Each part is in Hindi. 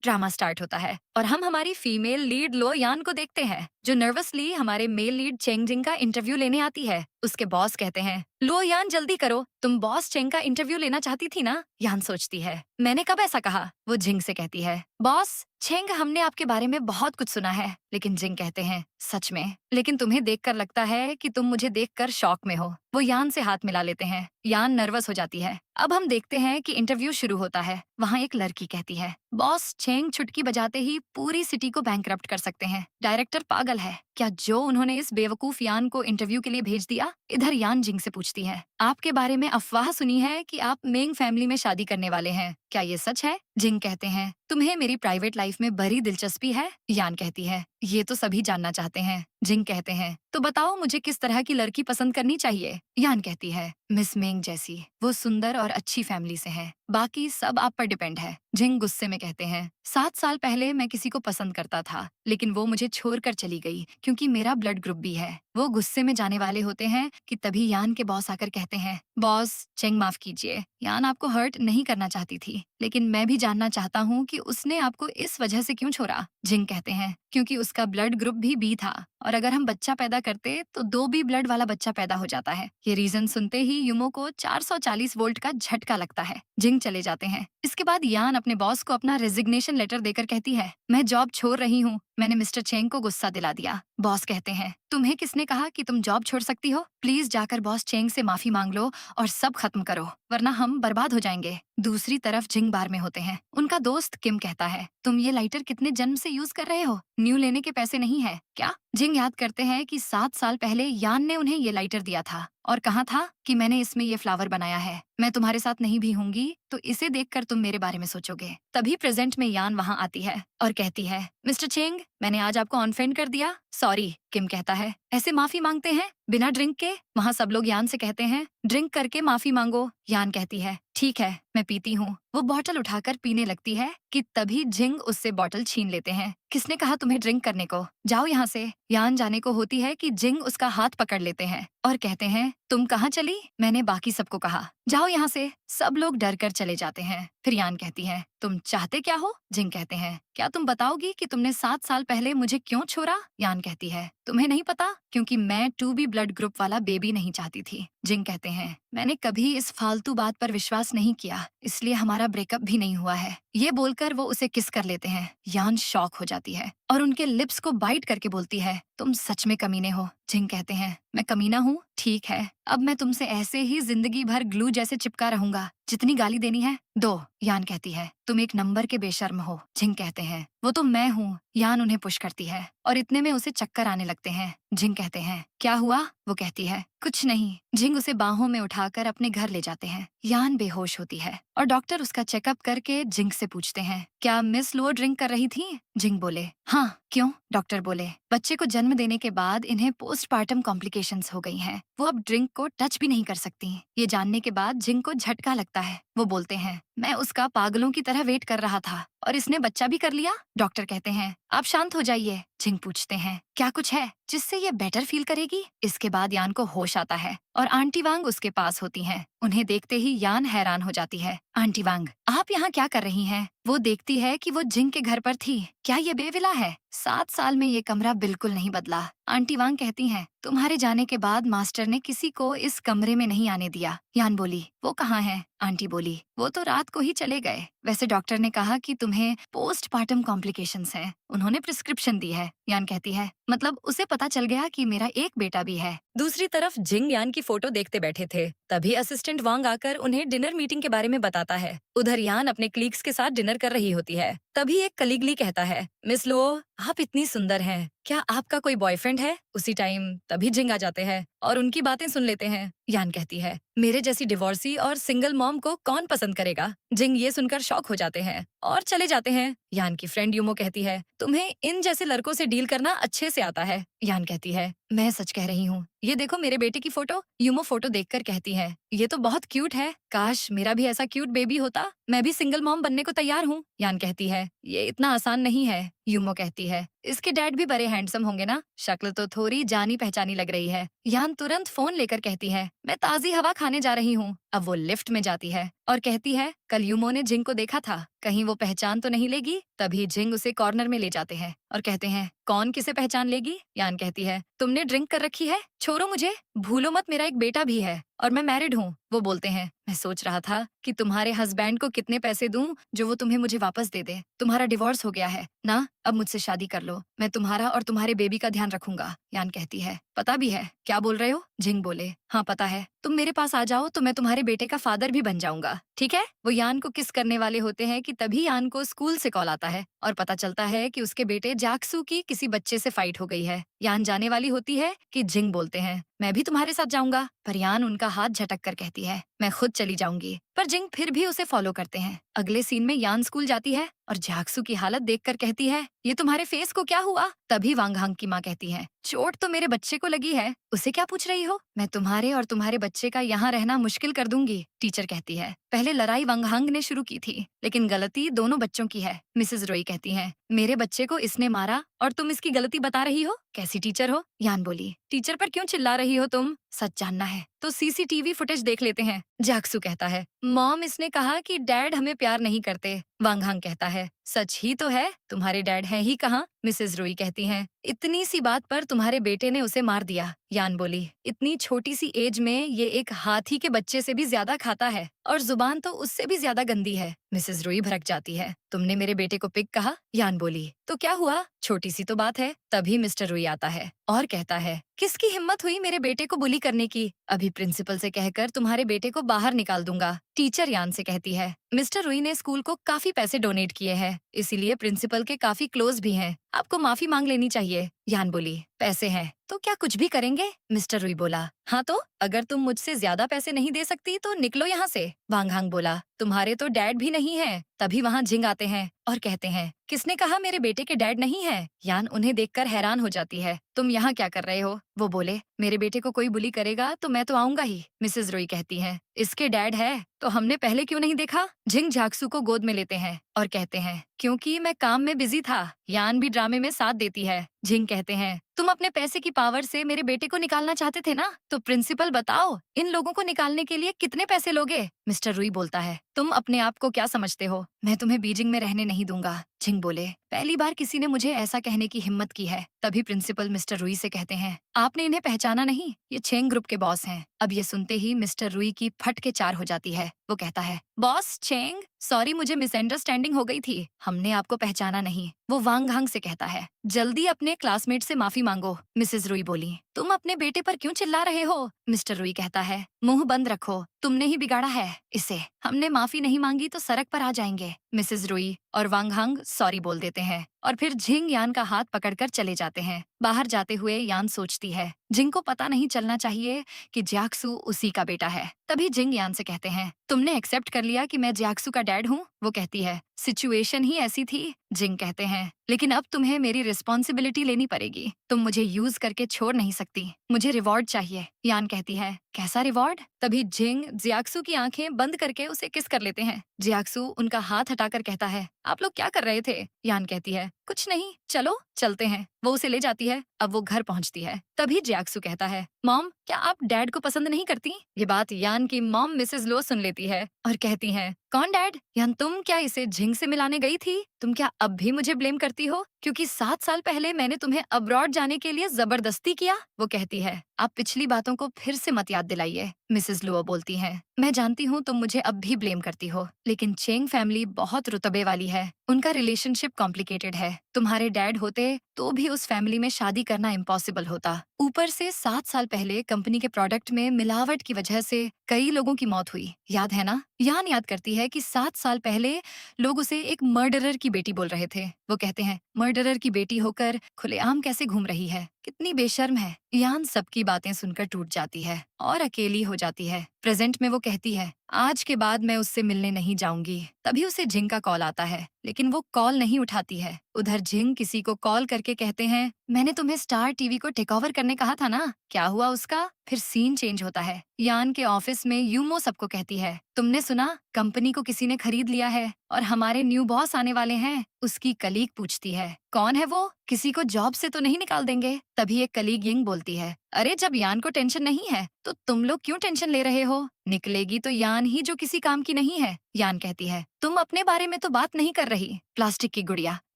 ड्रामा स्टार्ट होता है और हम हमारी फीमेल लीड लो यान को देखते हैं, जो नर्वसली हमारे मेल लीड चेंग जिंग का इंटरव्यू लेने आती है। उसके बॉस कहते हैं, लो यान जल्दी करो, तुम बॉस चेंग का इंटरव्यू लेना चाहती थी ना। यान सोचती है, मैंने कब ऐसा कहा। वो जिंग से कहती है, बॉस चेंग, हमने आपके बारे में बहुत कुछ सुना है। लेकिन जिंग कहते हैं, सच में? लेकिन तुम्हें देखकर लगता है कि तुम मुझे देखकर शॉक में हो। वो यान से हाथ मिला लेते हैं। यान नर्वस हो जाती है। अब हम देखते हैं कि इंटरव्यू शुरू होता है। वहाँ एक लड़की कहती है, बॉस चेंग चुटकी बजाते ही पूरी सिटी को बैंकरप्ट कर सकते हैं। डायरेक्टर पागल है क्या जो उन्होंने इस बेवकूफ यान को इंटरव्यू के लिए भेज दिया। इधर यान जिंग से पूछती है, आपके बारे में अफवाह सुनी है कि आप मेंग फैमिली में शादी करने वाले हैं, क्या ये सच है। जिंग कहते हैं, तुम्हें मेरी प्राइवेट लाइफ में बड़ी दिलचस्पी है। यान कहती है, ये तो सभी जानना चाहते हैं। जिंग कहते हैं, तो बताओ मुझे किस तरह की लड़की पसंद करनी चाहिए। यान कहती है, मिस मेंग जैसी, वो सुंदर और अच्छी फैमिली से है, बाकी सब आप पर डिपेंड है। जिंग गुस्से में कहते हैं, 7 साल पहले मैं किसी को पसंद करता था, लेकिन वो मुझे छोड़कर चली गई क्योंकि मेरा ब्लड ग्रुप भी है। वो गुस्से में जाने वाले होते हैं कि तभी यान के बॉस आकर कहते हैं, बॉस चेंग माफ कीजिए, यान आपको हर्ट नहीं करना चाहती थी, लेकिन मैं भी जानना चाहता हूँ कि उसने आपको इस वजह से क्यों छोड़ा। जिंग कहते हैं, क्योंकि उसका ब्लड ग्रुप भी बी था और अगर हम बच्चा पैदा करते तो 2 बी ब्लड वाला बच्चा पैदा हो जाता है। ये रीजन सुनते ही युमो को 440 वोल्ट का झटका लगता है। जिंग चले जाते हैं। इसके बाद यान अपने बॉस को अपना रेजिग्नेशन लेटर देकर कहती है, मैं जॉब छोड़ रही हूँ, मैंने मिस्टर चेंग को गुस्सा दिला दिया। बॉस कहते हैं, तुम्हें किसने कहा कि तुम जॉब छोड़ सकती हो। प्लीज जाकर बॉस चेंग से माफी मांग लो और सब खत्म करो, वरना हम बर्बाद हो जाएंगे। दूसरी तरफ जिंग बार में होते हैं। उनका दोस्त किम कहता है, तुम ये लाइटर कितने जन्म से यूज कर रहे हो, न्यू लेने के पैसे नहीं है क्या। जिंग याद करते हैं कि 7 साल पहले यान ने उन्हें ये लाइटर दिया था और कहा था कि मैंने इसमें ये फ्लावर बनाया है, मैं तुम्हारे साथ नहीं भी होंगी तो इसे देखकर तुम मेरे बारे में सोचोगे। तभी प्रेजेंट में यान वहाँ आती है और कहती है, मिस्टर चेंग, मैंने आज आपको ऑनफेंड कर दिया, सॉरी। किम कहता है, ऐसे माफी मांगते हैं बिना ड्रिंक के। वहाँ सब लोग यान से कहते हैं, ड्रिंक करके माफी मांगो। यान कहती है, ठीक है, मैं पीती हूँ। वो बॉटल उठाकर पीने लगती है कि तभी जिंग उससे बॉटल छीन लेते हैं। किसने कहा तुम्हें ड्रिंक करने को, जाओ यहाँ से। यान जाने को होती है कि जिंग उसका हाथ पकड़ लेते हैं और कहते हैं, तुम कहाँ चली। मैंने बाकी सबको कहा, जाओ यहाँ से। सब लोग डर कर चले जाते हैं। फिर यान कहती है, तुम चाहते क्या हो। जिंग कहते हैं, क्या तुम बताओगी कि तुमने 7 साल पहले मुझे क्यों छोड़ा। यान कहती है, तुम्हें नहीं पता, क्योंकि मैं 2B ब्लड ग्रुप वाला बेबी नहीं चाहती थी। जिंग कहते हैं, मैंने कभी इस फालतू बात पर विश्वास नहीं किया, इसलिए हमारा ब्रेकअप भी नहीं हुआ है। ये बोलकर वो उसे किस कर लेते हैं। यान शॉक हो जाती है और उनके लिप्स को बाइट करके बोलती है, तुम सच में कमीने हो। जिंग कहते हैं, मैं कमीना हूँ, ठीक है, अब मैं तुमसे ऐसे ही जिंदगी भर ग्लू जैसे चिपका रहूंगा, जितनी गाली देनी है दो। यान कहती है, तुम एक नंबर के बेशर्म हो। जिंग कहते हैं, वो तो मैं हूँ। यान उन्हें पुश करती है और इतने में उसे चक्कर आने लगते हैं। जिंग कहते हैं, क्या हुआ। वो कहती है, कुछ नहीं। जिंग उसे बाहों में उठाकर अपने घर ले जाते हैं। यान बेहोश होती है और डॉक्टर उसका चेकअप करके जिंग से पूछते हैं, क्या मिस लो ड्रिंक कर रही थी। जिंग बोले, हाँ, क्यों। डॉक्टर बोले, बच्चे को जन्म देने के बाद इन्हें पोस्टपार्टम कॉम्प्लिकेशंस हो गई हैं। वो अब ड्रिंक को टच भी नहीं कर सकती। ये जानने के बाद जिंग को झटका लगता है। वो बोलते हैं, मैं उसका पागलों की तरह वेट कर रहा था और इसने बच्चा भी कर लिया। डॉक्टर कहते हैं, आप शांत हो जाइए। जिंग पूछते हैं, क्या कुछ है जिससे ये बेटर फील करेगी। इसके बाद यान को होश आता है और आंटी वांग उसके पास होती हैं। उन्हें देखते ही यान हैरान हो जाती है। आंटी वांग, आप यहाँ क्या कर रही हैं। वो देखती है कि वो जिंग के घर पर थी। क्या ये बेविला है। 7 साल में ये कमरा बिल्कुल नहीं बदला। आंटी वांग कहती हैं, तुम्हारे जाने के बाद मास्टर ने किसी को इस कमरे में नहीं आने दिया। यान बोली, वो कहाँ है। आंटी बोली, वो तो रात को ही चले गए। वैसे डॉक्टर ने कहा कि तुम्हें पोस्टपार्टम कॉम्प्लिकेशंस हैं। उन्होंने प्रिस्क्रिप्शन दी है। यान कहती है, मतलब उसे पता चल गया कि मेरा एक बेटा भी है। दूसरी तरफ जिंग यान की फोटो देखते बैठे थे। तभी असिस्टेंट वांग आकर उन्हें डिनर मीटिंग के बारे में बताता है। उधर यान अपने क्लीग्स के साथ डिनर कर रही होती है। तभी एक कलीगली कहता है, मिस लो, आप इतनी सुंदर हैं, क्या आपका कोई बॉयफ्रेंड है। उसी टाइम तभी जिंग आ जाते हैं और उनकी बातें सुन लेते हैं। यान कहती है, मेरे जैसी डिवोर्सी और सिंगल मॉम को कौन पसंद करेगा। जिंग ये सुनकर शॉक हो जाते हैं और चले जाते हैं। यान की फ्रेंड यूमो कहती है, तुम्हें इन जैसे लड़कों से डील करना अच्छे से आता है। यान कहती है, मैं सच कह रही हूँ, ये देखो मेरे बेटे की फोटो। यूमो फोटो देखकर कहती है, ये तो बहुत क्यूट है, काश मेरा भी ऐसा क्यूट बेबी होता, मैं भी सिंगल मॉम बनने को तैयार हूँ। यान कहती है, ये इतना आसान नहीं है। यूमो कहती है, इसके डैड भी बड़े हैंडसम होंगे ना, शक्ल तो थोड़ी जानी पहचानी लग रही है। यान तुरंत फोन लेकर कहती है, मैं ताजी हवा खाने जा रही हूँ। अब वो लिफ्ट में जाती है और कहती है, कल यूमो ने जिंग को देखा था। कहीं वो पहचान तो नहीं लेगी। तभी जिंग उसे कॉर्नर में ले जाते हैं और कहते हैं, कौन किसे पहचान लेगी? यान कहती है, तुमने ड्रिंक कर रखी है, छोड़ो मुझे, भूलो मत मेरा एक बेटा भी है और मैं मैरिड हूँ। वो बोलते हैं, मैं सोच रहा था कि तुम्हारे हस्बैंड को कितने पैसे दूं जो वो तुम्हें मुझे वापस दे दे। तुम्हारा डिवोर्स हो गया है ना, अब मुझसे शादी कर लो, मैं तुम्हारा और तुम्हारे बेबी का ध्यान रखूंगा। यान कहती है, पता भी है, क्या बोल रहे हो? जिंग बोले, हाँ पता है, तुम मेरे पास आ जाओ तो मैं तुम्हारे बेटे का फादर भी बन जाऊंगा, ठीक है? वो यान को किस करने वाले होते हैं कि तभी यान को स्कूल से कॉल आता है और पता चलता है कि उसके बेटे जैक्सू की किसी बच्चे से फाइट हो गई है। यान जाने वाली होती है कि जिंग बोलते हैं, मैं भी तुम्हारे साथ जाऊंगा, पर यान उनका हाथ झटक कर कहती है, मैं खुद चली जाऊंगी। पर जिंग फिर भी उसे फॉलो करते हैं। अगले सीन में यान स्कूल जाती है और जैक्सू की हालत देखकर कहती है, ये तुम्हारे फेस को क्या हुआ? तभी वांग हांग की माँ कहती है, चोट तो मेरे बच्चे को लगी है, उसे क्या पूछ रही हो? मैं तुम्हारे और तुम्हारे बच्चे का यहाँ रहना मुश्किल कर दूंगी। टीचर कहती है, पहले लड़ाई वांग हांग ने शुरू की थी, लेकिन गलती दोनों बच्चों की है। मिसेस रोई कहती है, मेरे बच्चे को इसने मारा और तुम इसकी गलती बता रही हो? कैसी टीचर हो? यान बोली, टीचर पर क्यों चिल्ला रही हो तुम? सच जानना है तो सीसीटीवी फुटेज देख लेते हैं। जैक्सू कहता है, मॉम इसने कहा कि डैड हमें प्यार नहीं करते। वांग हांग कहता है, सच ही तो है, तुम्हारे डैड हैं ही कहाँ? मिसेस रोई कहती हैं, इतनी सी बात पर तुम्हारे बेटे ने उसे मार दिया। यान बोली, इतनी छोटी सी एज में ये एक हाथी के बच्चे से भी ज्यादा खाता है और जुबान तो उससे भी ज्यादा गंदी है। मिसेस रोई भड़क जाती है, तुमने मेरे बेटे को पिग कहा? यान बोली, तो क्या हुआ, छोटी सी तो बात है। तभी मिस्टर रोई आता है और कहता है, किसकी हिम्मत हुई मेरे बेटे को बुली करने की? अभी प्रिंसिपल से कहकर तुम्हारे बेटे को बाहर निकाल दूंगा। टीचर यान से कहती है, मिस्टर रुई ने स्कूल को काफी पैसे डोनेट किए हैं, इसीलिए प्रिंसिपल के काफी क्लोज भी हैं। आपको माफी मांग लेनी चाहिए। यान बोली, पैसे हैं तो क्या कुछ भी करेंगे? मिस्टर रुई बोला, हाँ तो अगर तुम मुझसे ज्यादा पैसे नहीं दे सकती तो निकलो यहाँ से। वांग हांग बोला, तुम्हारे तो डैड भी नहीं है। तभी वहाँ जिंग आते हैं और कहते हैं, किसने कहा मेरे बेटे के डैड नहीं है? यान उन्हें देखकर हैरान हो जाती है, तुम यहाँ क्या कर रहे हो? वो बोले, मेरे बेटे को कोई बुली करेगा तो मैं तो आऊंगा ही। मिसेस रोई कहती है, इसके डैड है तो हमने पहले क्यों नहीं देखा? जिंग जाक्सू को गोद में लेते हैं और कहते हैं, क्योंकि मैं काम में बिजी था। यान भी ड्रामे में साथ देती है। जिंग कहते हैं, तुम अपने पैसे की पावर से मेरे बेटे को निकालना चाहते थे ना, तो प्रिंसिपल बताओ इन लोगों को निकालने के लिए कितने पैसे लोगे? मिस्टर रुई बोलता है, तुम अपने आप को क्या समझते हो? मैं तुम्हें बीजिंग में रहने नहीं दूंगा। जिंग बोले, पहली बार किसी ने मुझे ऐसा कहने की हिम्मत की है। तभी प्रिंसिपल मिस्टर रुई से कहते हैं, आपने इन्हें पहचाना नहीं, ये चेंग ग्रुप के बॉस हैं। अब ये सुनते ही मिस्टर रुई की फट के चार हो जाती है। वो कहता है, बॉस चेंग, सॉरी मुझे मिसअंडरस्टैंडिंग हो गई थी, हमने आपको पहचाना नहीं। वो वांग हांग से कहता है, जल्दी अपने क्लासमेट से माफी मांगो। मिसेस रुई बोली, तुम अपने बेटे पर क्यों चिल्ला रहे हो? मिस्टर रुई कहता है, मुंह बंद रखो, तुमने ही बिगाड़ा है इसे, हमने माफी नहीं मांगी तो सड़क पर आ जाएंगे। मिसेस रुई और वांग हांग सॉरी बोल देते हैं और फिर जिंग यान का हाथ पकड़कर चले जाते हैं। बाहर जाते हुए यान सोचती है, जिंग को पता नहीं चलना चाहिए कि जैक्सू उसी का बेटा है। तभी जिंग यान से कहते हैं, तुमने एक्सेप्ट कर लिया कि मैं जैक्सू का डैड हूँ? वो कहती है, सिचुएशन ही ऐसी थी। जिंग कहते हैं, लेकिन अब तुम्हें मेरी रिस्पॉन्सिबिलिटी लेनी पड़ेगी, तुम मुझे यूज करके छोड़ नहीं सकती, मुझे रिवॉर्ड चाहिए। यान कहती है, कैसा रिवॉर्ड? तभी जिंग जियाक्सू की आंखें बंद करके उसे किस कर लेते हैं। जियाक्सू उनका हाथ हटाकर कहता है, आप लोग क्या कर रहे थे? यान कहती है, कुछ नहीं, चलो चलते हैं। वो उसे ले जाती है। अब वो घर पहुंचती है। तभी जियाक्सू कहता है, मॉम क्या आप डैड को पसंद नहीं करती? ये बात यान की मॉम मिसेस लो सुन लेती है और कहती हैं, कौन डैड? यान तुम क्या इसे जिंग से मिलाने गई थी? तुम क्या अब भी मुझे ब्लेम करती हो क्योंकि 7 साल पहले मैंने तुम्हें अब्रॉड जाने के लिए जबरदस्ती किया? वो कहती है, आप पिछली बातों को फिर से मत याद दिलाइए। मिसेस लुओ बोलती हैं, मैं जानती हूँ तुम मुझे अब भी ब्लेम करती हो, लेकिन चेंग फैमिली बहुत रुतबे वाली है, उनका रिलेशनशिप कॉम्प्लिकेटेड है। तुम्हारे डैड होते तो भी उस फैमिली में शादी करना इम्पॉसिबल होता। ऊपर से 7 साल पहले कंपनी के प्रोडक्ट में मिलावट की वजह से कई लोगों की मौत हुई, याद है ना? यान याद करती है कि 7 साल पहले लोग उसे एक मर्डरर की बेटी बोल रहे थे। वो कहते हैं, मर्डरर की बेटी होकर खुलेआम कैसे घूम रही है, कितनी बेशर्म है। यान सबकी बातें सुनकर टूट जाती है और अकेली हो जाती है। प्रेजेंट में वो कहती है, आज के बाद मैं उससे मिलने नहीं जाऊंगी। तभी उसे जिंग का कॉल आता है, लेकिन वो कॉल नहीं उठाती है। उधर जिंग किसी को कॉल करके कहते हैं, मैंने तुम्हें स्टार टीवी को टेक ओवर करने कहा था ना, क्या हुआ उसका? फिर सीन चेंज होता है। यान के ऑफिस में यूमो सबको कहती है, तुमने सुना कंपनी को किसी ने खरीद लिया है और हमारे न्यू बॉस आने वाले हैं। उसकी कलीग पूछती है, कौन है वो? किसी को जॉब से तो नहीं निकाल देंगे? तभी एक कलीग यिंग बोलती है, अरे जब यान को टेंशन नहीं है तो तुम लोग क्यों टेंशन ले रहे हो? निकलेगी तो यान ही जो किसी काम की नहीं है। यान कहती है, तुम अपने बारे में तो बात नहीं कर रही। प्लास्टिक की गुड़िया।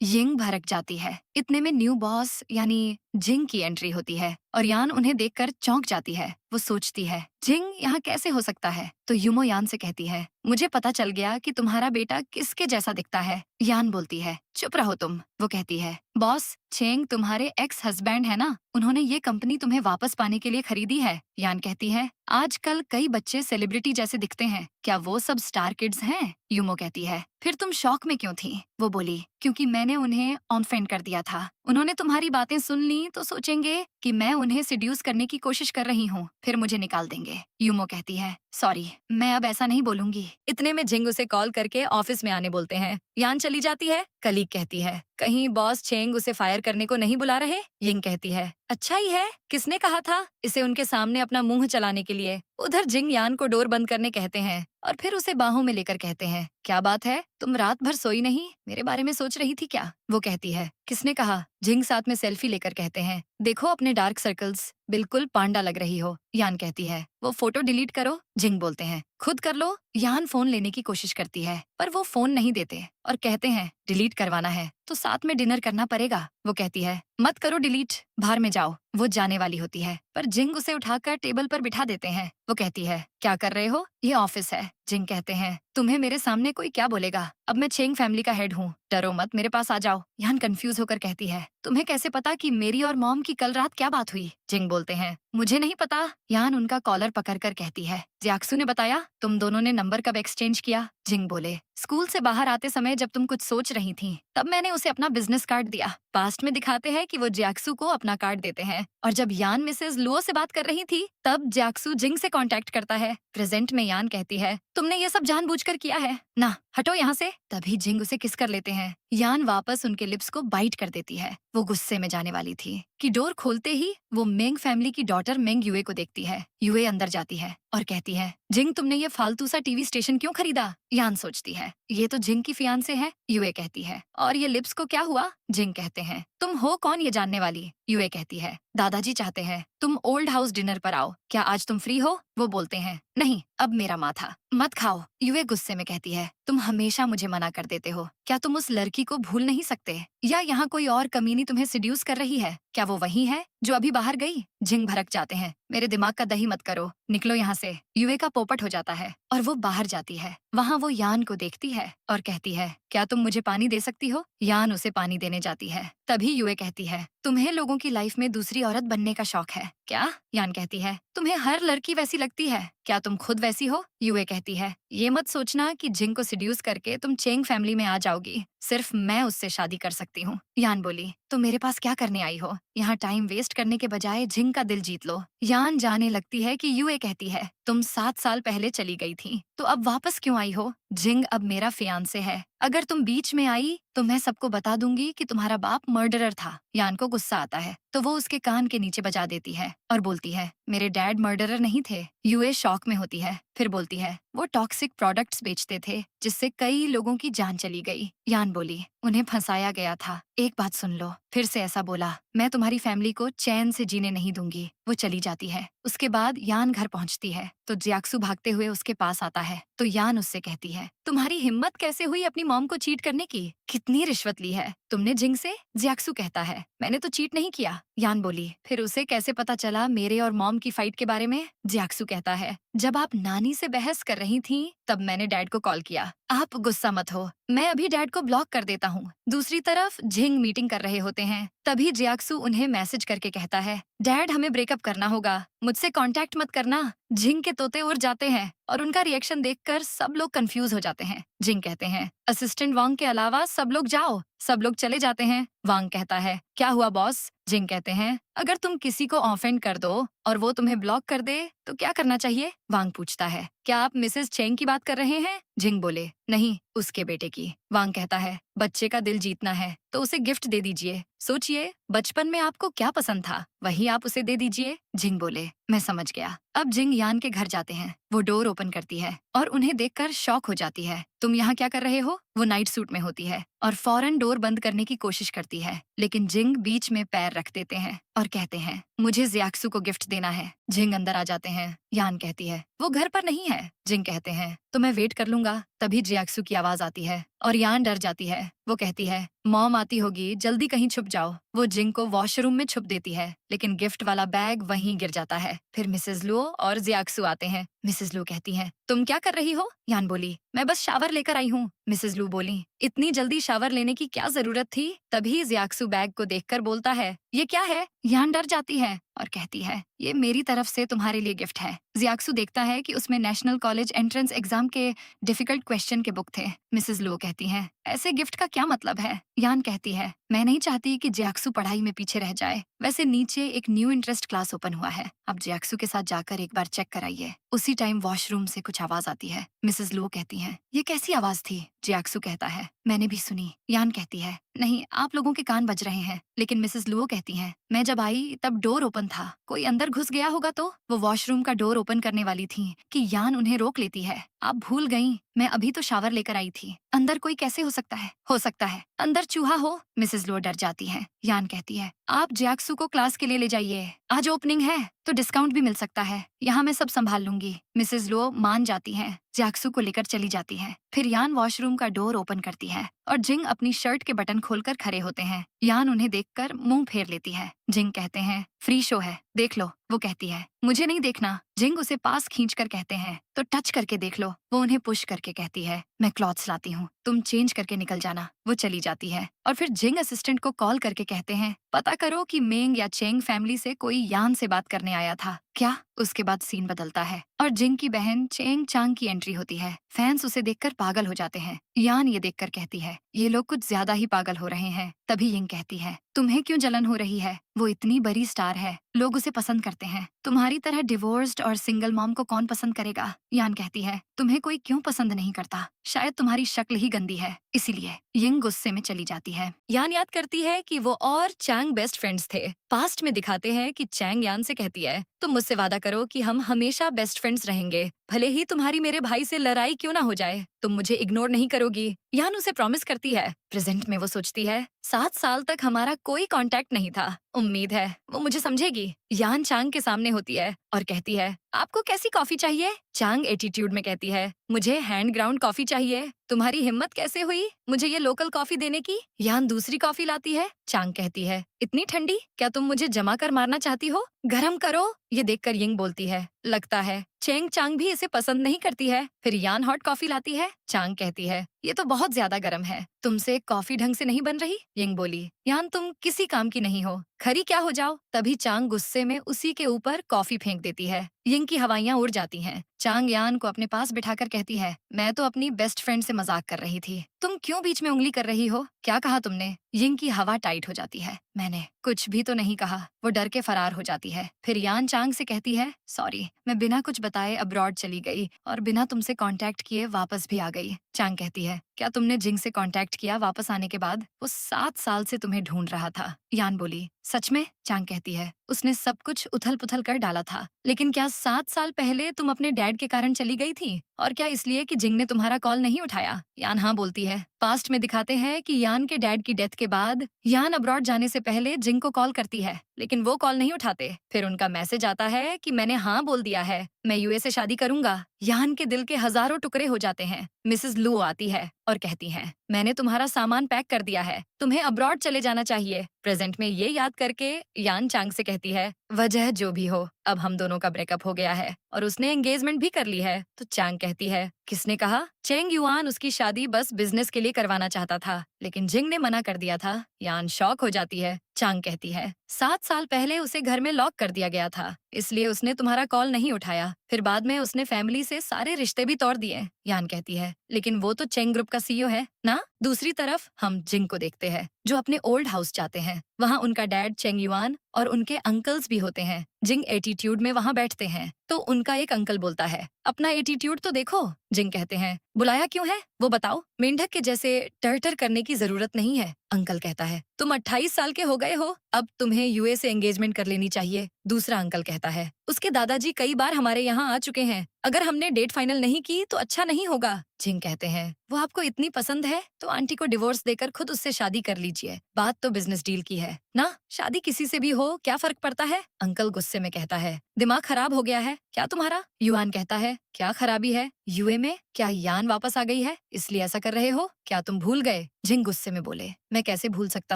यिंग भड़क जाती है। इतने में न्यू बॉस यानी जिंग की एंट्री होती है और यान उन्हें देखकर चौंक जाती है। वो सोचती है, जिंग यहाँ कैसे हो सकता है? तो युमो यान से कहती है, मुझे पता चल गया कि तुम्हारा बेटा किसके जैसा दिखता है। यान बोलती है, चुप रहो तुम। वो कहती है, बॉस चेंग तुम्हारे एक्स हस्बैंड है ना, उन्होंने ये कंपनी तुम्हें वापस पाने के लिए खरीदी है। यान कहती है, आजकल कई बच्चे सेलिब्रिटी जैसे दिखते हैं, क्या वो सब स्टार किड्स हैं? युमो कहती है, फिर तुम शॉक में क्यों थी? वो बोली, क्योंकि मैंने उन्हें ऑनफेंड कर दिया था। उन्होंने तुम्हारी बातें सुन ली तो सोचेंगे कि मैं उन्हें सिड्यूस करने की कोशिश कर रही हूँ, फिर मुझे निकाल देंगे। युमो कहती है, सॉरी, मैं अब ऐसा नहीं बोलूंगी। इतने में जिंग उसे कॉल करके ऑफिस में आने बोलते हैं। यान चली जाती है। कलीग कहती है, कहीं बॉस चेंग उसे फायर करने को नहीं बुला रहे? यिंग कहती है, अच्छा ही है, किसने कहा था इसे उनके सामने अपना मुंह चलाने के लिए? उधर जिंग यान को डोर बंद करने कहते हैं और फिर उसे बाहों में लेकर कहते हैं, क्या बात है, तुम रात भर सोई नहीं, मेरे बारे में सोच रही थी क्या? वो कहती है, किसने कहा? जिंग साथ में सेल्फी लेकर कहते हैं, देखो अपने डार्क सर्कल्स, बिल्कुल पांडा लग रही हो। यान कहती है, वो फोटो डिलीट करो। जिंग बोलते हैं, खुद कर लो। यान फोन लेने की कोशिश करती है पर वो फोन नहीं देते और कहते हैं, डिलीट करवाना है तो साथ में डिनर करना पड़ेगा। वो कहती है, मत करो डिलीट, बाहर में जाओ। वो जाने वाली होती है पर जिंग उसे उठाकर टेबल पर बिठा देते हैं। वो कहती है, क्या कर रहे हो? ये ऑफिस है। जिंग कहते हैं, तुम्हें मेरे सामने कोई क्या बोलेगा? अब मैं चेंग फैमिली का हेड हूँ, डरो मत, मेरे पास आ जाओ। यान कंफ्यूज होकर कहती है, तुम्हें कैसे पता कि मेरी और मॉम की कल रात क्या बात हुई? जिंग बोलते हैं, मुझे नहीं पता। यान उनका कॉलर पकड़कर कहती है, जियाक्सू ने बताया? तुम दोनों ने नंबर कब एक्सचेंज किया? जिंग बोले, स्कूल से बाहर आते समय जब तुम कुछ सोच रही थी तब मैंने उसे अपना बिजनेस कार्ड दिया। पास्ट में दिखाते हैं कि वो जियाक्सू को अपना कार्ड देते हैं और जब यान मिसेस लुओ से बात कर रही थी तब जियाक्सू जिंग से कांटेक्ट करता है। प्रेजेंट में यान कहती है, तुमने ये सब जानबूझकर किया है ना, हटो यहाँ से। तभी जिंग उसे किस कर लेते हैं। यान वापस उनके लिप्स को बाइट कर देती है। वो गुस्से में जाने वाली थी कि डोर खोलते ही वो मेंग फैमिली की डॉटर मेंग युए को देखती है। युए अंदर जाती है और कहती है, जिंग तुमने ये फालतू सा टीवी स्टेशन क्यों खरीदा? यान सोचती है, ये तो जिंग की फियांसे है। युए कहती है, और ये लिप्स को क्या हुआ? जिंग कहते हैं, तुम हो कौन ये जानने वाली? युए कहती है, दादाजी चाहते हैं तुम ओल्ड हाउस डिनर पर आओ, क्या आज तुम फ्री हो? वो बोलते हैं, नहीं, अब मेरा माथा मत खाओ। युए गुस्से में कहती है, तुम हमेशा मुझे मना कर देते हो, क्या तुम उस लड़की को भूल नहीं सकते? या यहाँ कोई और कमीनी तुम्हें सिड्यूस कर रही है? क्या वो वही है जो अभी बाहर गई? जिंग भड़क जाते हैं, मेरे दिमाग का दही मत करो, निकलो यहाँ से। युए का पोपट हो जाता है और वो बाहर जाती है। वहाँ वो यान को देखती है और कहती है, क्या तुम मुझे पानी दे सकती हो? यान उसे पानी देने जाती है। तभी युए कहती है, तुम्हें लोगों की लाइफ में दूसरी औरत बनने का शौक है क्या? यान कहती है, तुम्हें हर लड़की वैसी लगती है, क्या तुम खुद वैसी हो? युए कहती है, ये मत सोचना कि जिंग को सिड्यूस करके तुम चेंग फैमिली में आ जाओगी, सिर्फ मैं उससे शादी कर सकती हूँ। यान बोली, तो मेरे पास क्या करने आई हो? यहाँ टाइम वेस्ट करने के बजाय जिंग का दिल जीत लो। यान जाने लगती है कि युए कहती है, तुम 7 साल पहले चली गई थी तो अब वापस क्यों आई हो? जिंग अब मेरा फियांसे है, अगर तुम बीच में आई तो मैं सबको बता दूंगी कि तुम्हारा बाप मर्डरर था। यान को गुस्सा आता है तो वो उसके कान के नीचे बजा देती है और बोलती है, मेरे डैड मर्डरर नहीं थे। युए शॉक में होती है, फिर बोलती है, वो टॉक्सिक प्रोडक्ट्स बेचते थे जिससे कई लोगों की जान चली गई। यान बोली, उन्हें फंसाया गया था। एक बात सुन लो, फिर से ऐसा बोला, मैं तुम्हारी फैमिली को चैन से जीने नहीं दूंगी। वो चली जाती है। उसके बाद यान घर पहुंचती है तो जियाक्सू भागते हुए उसके पास आता है तो यान उससे कहती है, तुम्हारी हिम्मत कैसे हुई अपनी मॉम को चीट करने की? कितनी रिश्वत ली है तुमने जिंग से? जियाक्सू कहता है, मैंने तो चीट नहीं किया। यान बोली, फिर उसे कैसे पता चला मेरे और मॉम की फाइट के बारे में? जियाक्सू कहता है, जब आप नानी से बहस कर रही थी तब मैंने डैड को कॉल किया। आप गुस्सा मत हो, मैं अभी डैड को ब्लॉक कर देता हूँ। दूसरी तरफ जिंग मीटिंग कर रहे होते हैं तभी जियाक्सू उन्हें मैसेज करके कहता है, डैड हमें ब्रेकअप करना होगा, मुझसे कांटेक्ट मत करना। जिंग के तोते उड़ जाते हैं और उनका रिएक्शन देखकर सब लोग कंफ्यूज हो जाते हैं। जिंग कहते हैं, असिस्टेंट वांग के अलावा सब लोग जाओ। सब लोग चले जाते हैं। वांग कहता है, क्या हुआ बॉस? जिंग कहते हैं, अगर तुम किसी को ऑफेंड कर दो और वो तुम्हें ब्लॉक कर दे तो क्या करना चाहिए? वांग पूछता है, क्या आप मिसेस चेंग की बात कर रहे हैं? जिंग बोले, नहीं, उसके बेटे की। वांग कहता है, बच्चे का दिल जीतना है तो उसे गिफ्ट दे दीजिए। सोचिए, बचपन में आपको क्या पसंद था वही आप उसे दे दीजिए। जिंग बोले, मैं समझ गया। अब जिंग यान के घर जाते हैं। वो डोर ओपन करती है और उन्हें देखकर शॉक हो जाती है। तुम यहाँ क्या कर रहे हो? वो नाइट सूट में होती है और फौरन डोर बंद करने की कोशिश करती है, लेकिन जिंग बीच में पैर रख देते हैं और कहते हैं, मुझे जियाक्सु को गिफ्ट देना है। जिंग अंदर आ जाते हैं। यान कहती है, वो घर पर नहीं है। जिंग कहते हैं, तो मैं वेट कर लूंगा। तभी जियाक्सु की आवाज आती है और यान डर जाती है। वो कहती है, मॉम आती होगी, जल्दी कहीं छुप जाओ। वो जिंग को वॉशरूम में छुप देती है, लेकिन गिफ्ट वाला बैग वहीं गिर जाता है। फिर मिसेस लुओ और जियाक्सु आते हैं। मिसेस लू कहती हैं, तुम क्या कर रही हो? यान बोली, मैं बस शावर लेकर आई हूँ। मिसेस लू बोली, इतनी जल्दी शावर लेने की क्या जरूरत थी? तभी जियाक्सु बैग को देखकर बोलता है, ये क्या है? यान डर जाती है और कहती है, ये मेरी तरफ से तुम्हारे लिए गिफ्ट है। जियाक्सु देखता है कि उसमें नेशनल कॉलेज एंट्रेंस एग्जाम के डिफिकल्ट क्वेश्चन के बुक थे। मिसेस लू कहती हैं, ऐसे गिफ्ट का क्या मतलब है? यान कहती है, मैं नहीं चाहती कि जियाक्सु पढ़ाई में पीछे रह जाए। वैसे नीचे एक न्यू इंटरेस्ट क्लास ओपन हुआ है, अब जियाक्सु के साथ जाकर एक बार चेक कराइए। उसी टाइम वॉशरूम से कुछ आवाज आती है। मिसेस लू कहती हैं, ये कैसी आवाज थी? जियाक्सु कहता है, मैंने भी सुनी। यान कहती है, नहीं, आप लोगों के कान बज रहे हैं। लेकिन मिसेस लुओ कहती हैं, मैं जब आई तब डोर ओपन था, कोई अंदर घुस गया होगा। तो वो वॉशरूम का डोर ओपन करने वाली थी कि यान उन्हें रोक लेती है। आप भूल गईं, मैं अभी तो शावर लेकर आई थी। अंदर कोई कैसे हो सकता है? हो सकता है अंदर चूहा हो। मिसेस लुओ डर जाती है। यान कहती है, आप जियाक्सु को क्लास के लिए ले जाइए, आज ओपनिंग है तो डिस्काउंट भी मिल सकता है। यहाँ मैं सब संभाल लूंगी। मिसेस लुओ मान जाती हैं, जियाक्सु को लेकर चली जाती है। फिर यान वॉशरूम का डोर ओपन करती है और जिंग अपनी शर्ट के बटन खोलकर खड़े होते हैं। यान उन्हें देखकर मुंह फेर लेती है। जिंग कहते हैं, फ्री शो है, देख लो। वो कहती है, मुझे नहीं देखना। जिंग उसे पास खींचकर कहते हैं, तो टच करके देख लो। वो उन्हें पुश करके कहती है, मैं क्लॉथ्स लाती हूँ, तुम चेंज करके निकल जाना। वो चली जाती है और फिर जिंग असिस्टेंट को कॉल करके कहते हैं, पता करो कि मेंग या चेंग फैमिली से कोई यान से बात करने आया था क्या। उसके बाद सीन बदलता है और जिंग की बहन चेंग चांग की एंट्री होती है। फैंस उसे देखकर पागल हो जाते हैं। यान ये देखकर कहती है, ये लोग कुछ ज्यादा ही पागल हो रहे हैं। तभी यिंग कहती है, तुम्हें क्यों जलन हो रही है? वो इतनी बड़ी स्टार है, लोग उसे पसंद करते हैं। तुम्हारी तरह डिवोर्स्ड और सिंगल मॉम को कौन पसंद करेगा? यान कहती है, तुम्हें कोई क्यों पसंद नहीं करता? शायद तुम्हारी शक्ल ही गंदी है, इसीलिए। यिंग गुस्से में चली जाती है। यान याद करती है कि वो और चैंग बेस्ट फ्रेंड्स थे। पास्ट में दिखाते हैं कि चैंग यान से कहती है, तुम मुझसे वादा करो कि हम हमेशा बेस्ट फ्रेंड्स रहेंगे, भले ही तुम्हारी मेरे भाई से लड़ाई क्यों ना हो जाए। तुम मुझे इग्नोर नहीं करोगी। यान उसे प्रॉमिस करती है। प्रेजेंट में वो सोचती है, 7 साल तक हमारा कोई कांटेक्ट नहीं था, उम्मीद है वो मुझे समझेगी। यान चांग के सामने होती है और कहती है, आपको कैसी कॉफी चाहिए? चांग एटीट्यूड में कहती है, मुझे हैंड ग्राउंड कॉफी चाहिए। तुम्हारी हिम्मत कैसे हुई मुझे ये लोकल कॉफी देने की? यान दूसरी कॉफी लाती है। चांग कहती है, इतनी ठंडी, क्या तुम मुझे जमा कर मारना चाहती हो? गरम करो। ये देखकर यिंग बोलती है, लगता है चेंग चांग भी इसे पसंद नहीं करती है। फिर यान हॉट कॉफी लाती है। चांग कहती है, ये तो बहुत ज्यादा गर्म है, तुमसे कॉफी ढंग से नहीं बन रही। यिंग बोली, यान तुम किसी काम की नहीं हो, खरी क्या हो जाओ। तभी चांग गुस्से में उसी के ऊपर कॉफी फेंक देती है। यिंग की हवाइयां उड़ जाती हैं। चांग यान को अपने पास बिठाकर कहती है, मैं तो अपनी बेस्ट फ्रेंड से मजाक कर रही थी, तुम क्यों बीच में उंगली कर रही हो? क्या कहा तुमने? यिंग की हवा टाइट हो जाती है। मैंने कुछ भी तो नहीं कहा। वो डर के फरार हो जाती है। फिर यान चांग से कहती है, सॉरी, मैं बिना कुछ बताए अब्रॉड चली गई और बिना तुमसे कांटेक्ट किए वापस भी आ गई। चांग कहती है, क्या तुमने जिंग से कांटेक्ट किया वापस आने के बाद? वो 7 साल से तुम्हें ढूंढ रहा था। यान बोली, सच में? चांग कहती है, उसने सब कुछ उथल पुथल कर डाला था, लेकिन क्या 7 साल पहले तुम अपने डैड के कारण चली गई थी? और क्या इसलिए कि जिंग ने तुम्हारा कॉल नहीं उठाया? यान हाँ बोलती है। पास्ट में दिखाते हैं कि यान के डैड की डेथ के बाद यान अब्रॉड जाने से पहले जिंग को कॉल करती है, लेकिन वो कॉल नहीं उठाते। फिर उनका मैसेज आता है कि मैंने हाँ बोल दिया है, मैं यूएस से शादी करूंगा। यान के दिल के हजारों टुकड़े हो जाते हैं। मिसेस लू आती है और कहती है, मैंने तुम्हारा सामान पैक कर दिया है, तुम्हें अब्रॉड चले जाना चाहिए। प्रेजेंट में ये याद करके यान चांग से कहती है, वजह जो भी हो, अब हम दोनों का ब्रेकअप हो गया है और उसने एंगेजमेंट भी कर ली है। तो चांग कहती है, किसने कहा? चेंग युआन उसकी शादी बस बिजनेस के लिए करवाना चाहता था, लेकिन जिंग ने मना कर दिया था। यान शॉक हो जाती है। चांग कहती है, 7 साल पहले उसे घर में लॉक कर दिया गया था, इसलिए उसने तुम्हारा कॉल नहीं उठाया। फिर बाद में उसने फैमिली से सारे रिश्ते भी तोड़ दिए। यान कहती है, लेकिन वो तो चेंग ग्रुप का सीईओ है ना। दूसरी तरफ हम जिंग को देखते हैं, जो अपने ओल्ड हाउस जाते हैं। वहाँ उनका डैड चेंग युआन और उनके अंकल्स भी होते हैं। जिंग एटीट्यूड में वहाँ बैठते हैं तो उनका एक अंकल बोलता है, अपना एटीट्यूड तो देखो। जिंग कहते हैं, बुलाया क्यों है वो बताओ। मेंढक के जैसे टर्टर करने की जरूरत नहीं है, अंकल कहता है, तुम 28 साल के हो गए हो, अब तुम्हें यूएस से एंगेजमेंट कर लेनी चाहिए। दूसरा अंकल कहता है, उसके दादाजी कई बार हमारे यहाँ आ चुके हैं, अगर हमने डेट फाइनल नहीं की तो अच्छा नहीं होगा। जिंग कहते हैं, वो आपको इतनी पसंद है तो आंटी को डिवोर्स देकर खुद उससे शादी कर लीजिए, बात तो बिजनेस डील की है ना, शादी किसी से भी हो क्या फर्क पड़ता है। अंकल गुस्से में कहता है, दिमाग खराब हो गया है क्या तुम्हारा। युआन कहता है, क्या खराबी है, यूए में क्या यान वापस आ गई है इसलिए ऐसा कर रहे हो, क्या तुम भूल गए। जिंग गुस्से में बोले, मैं कैसे भूल सकता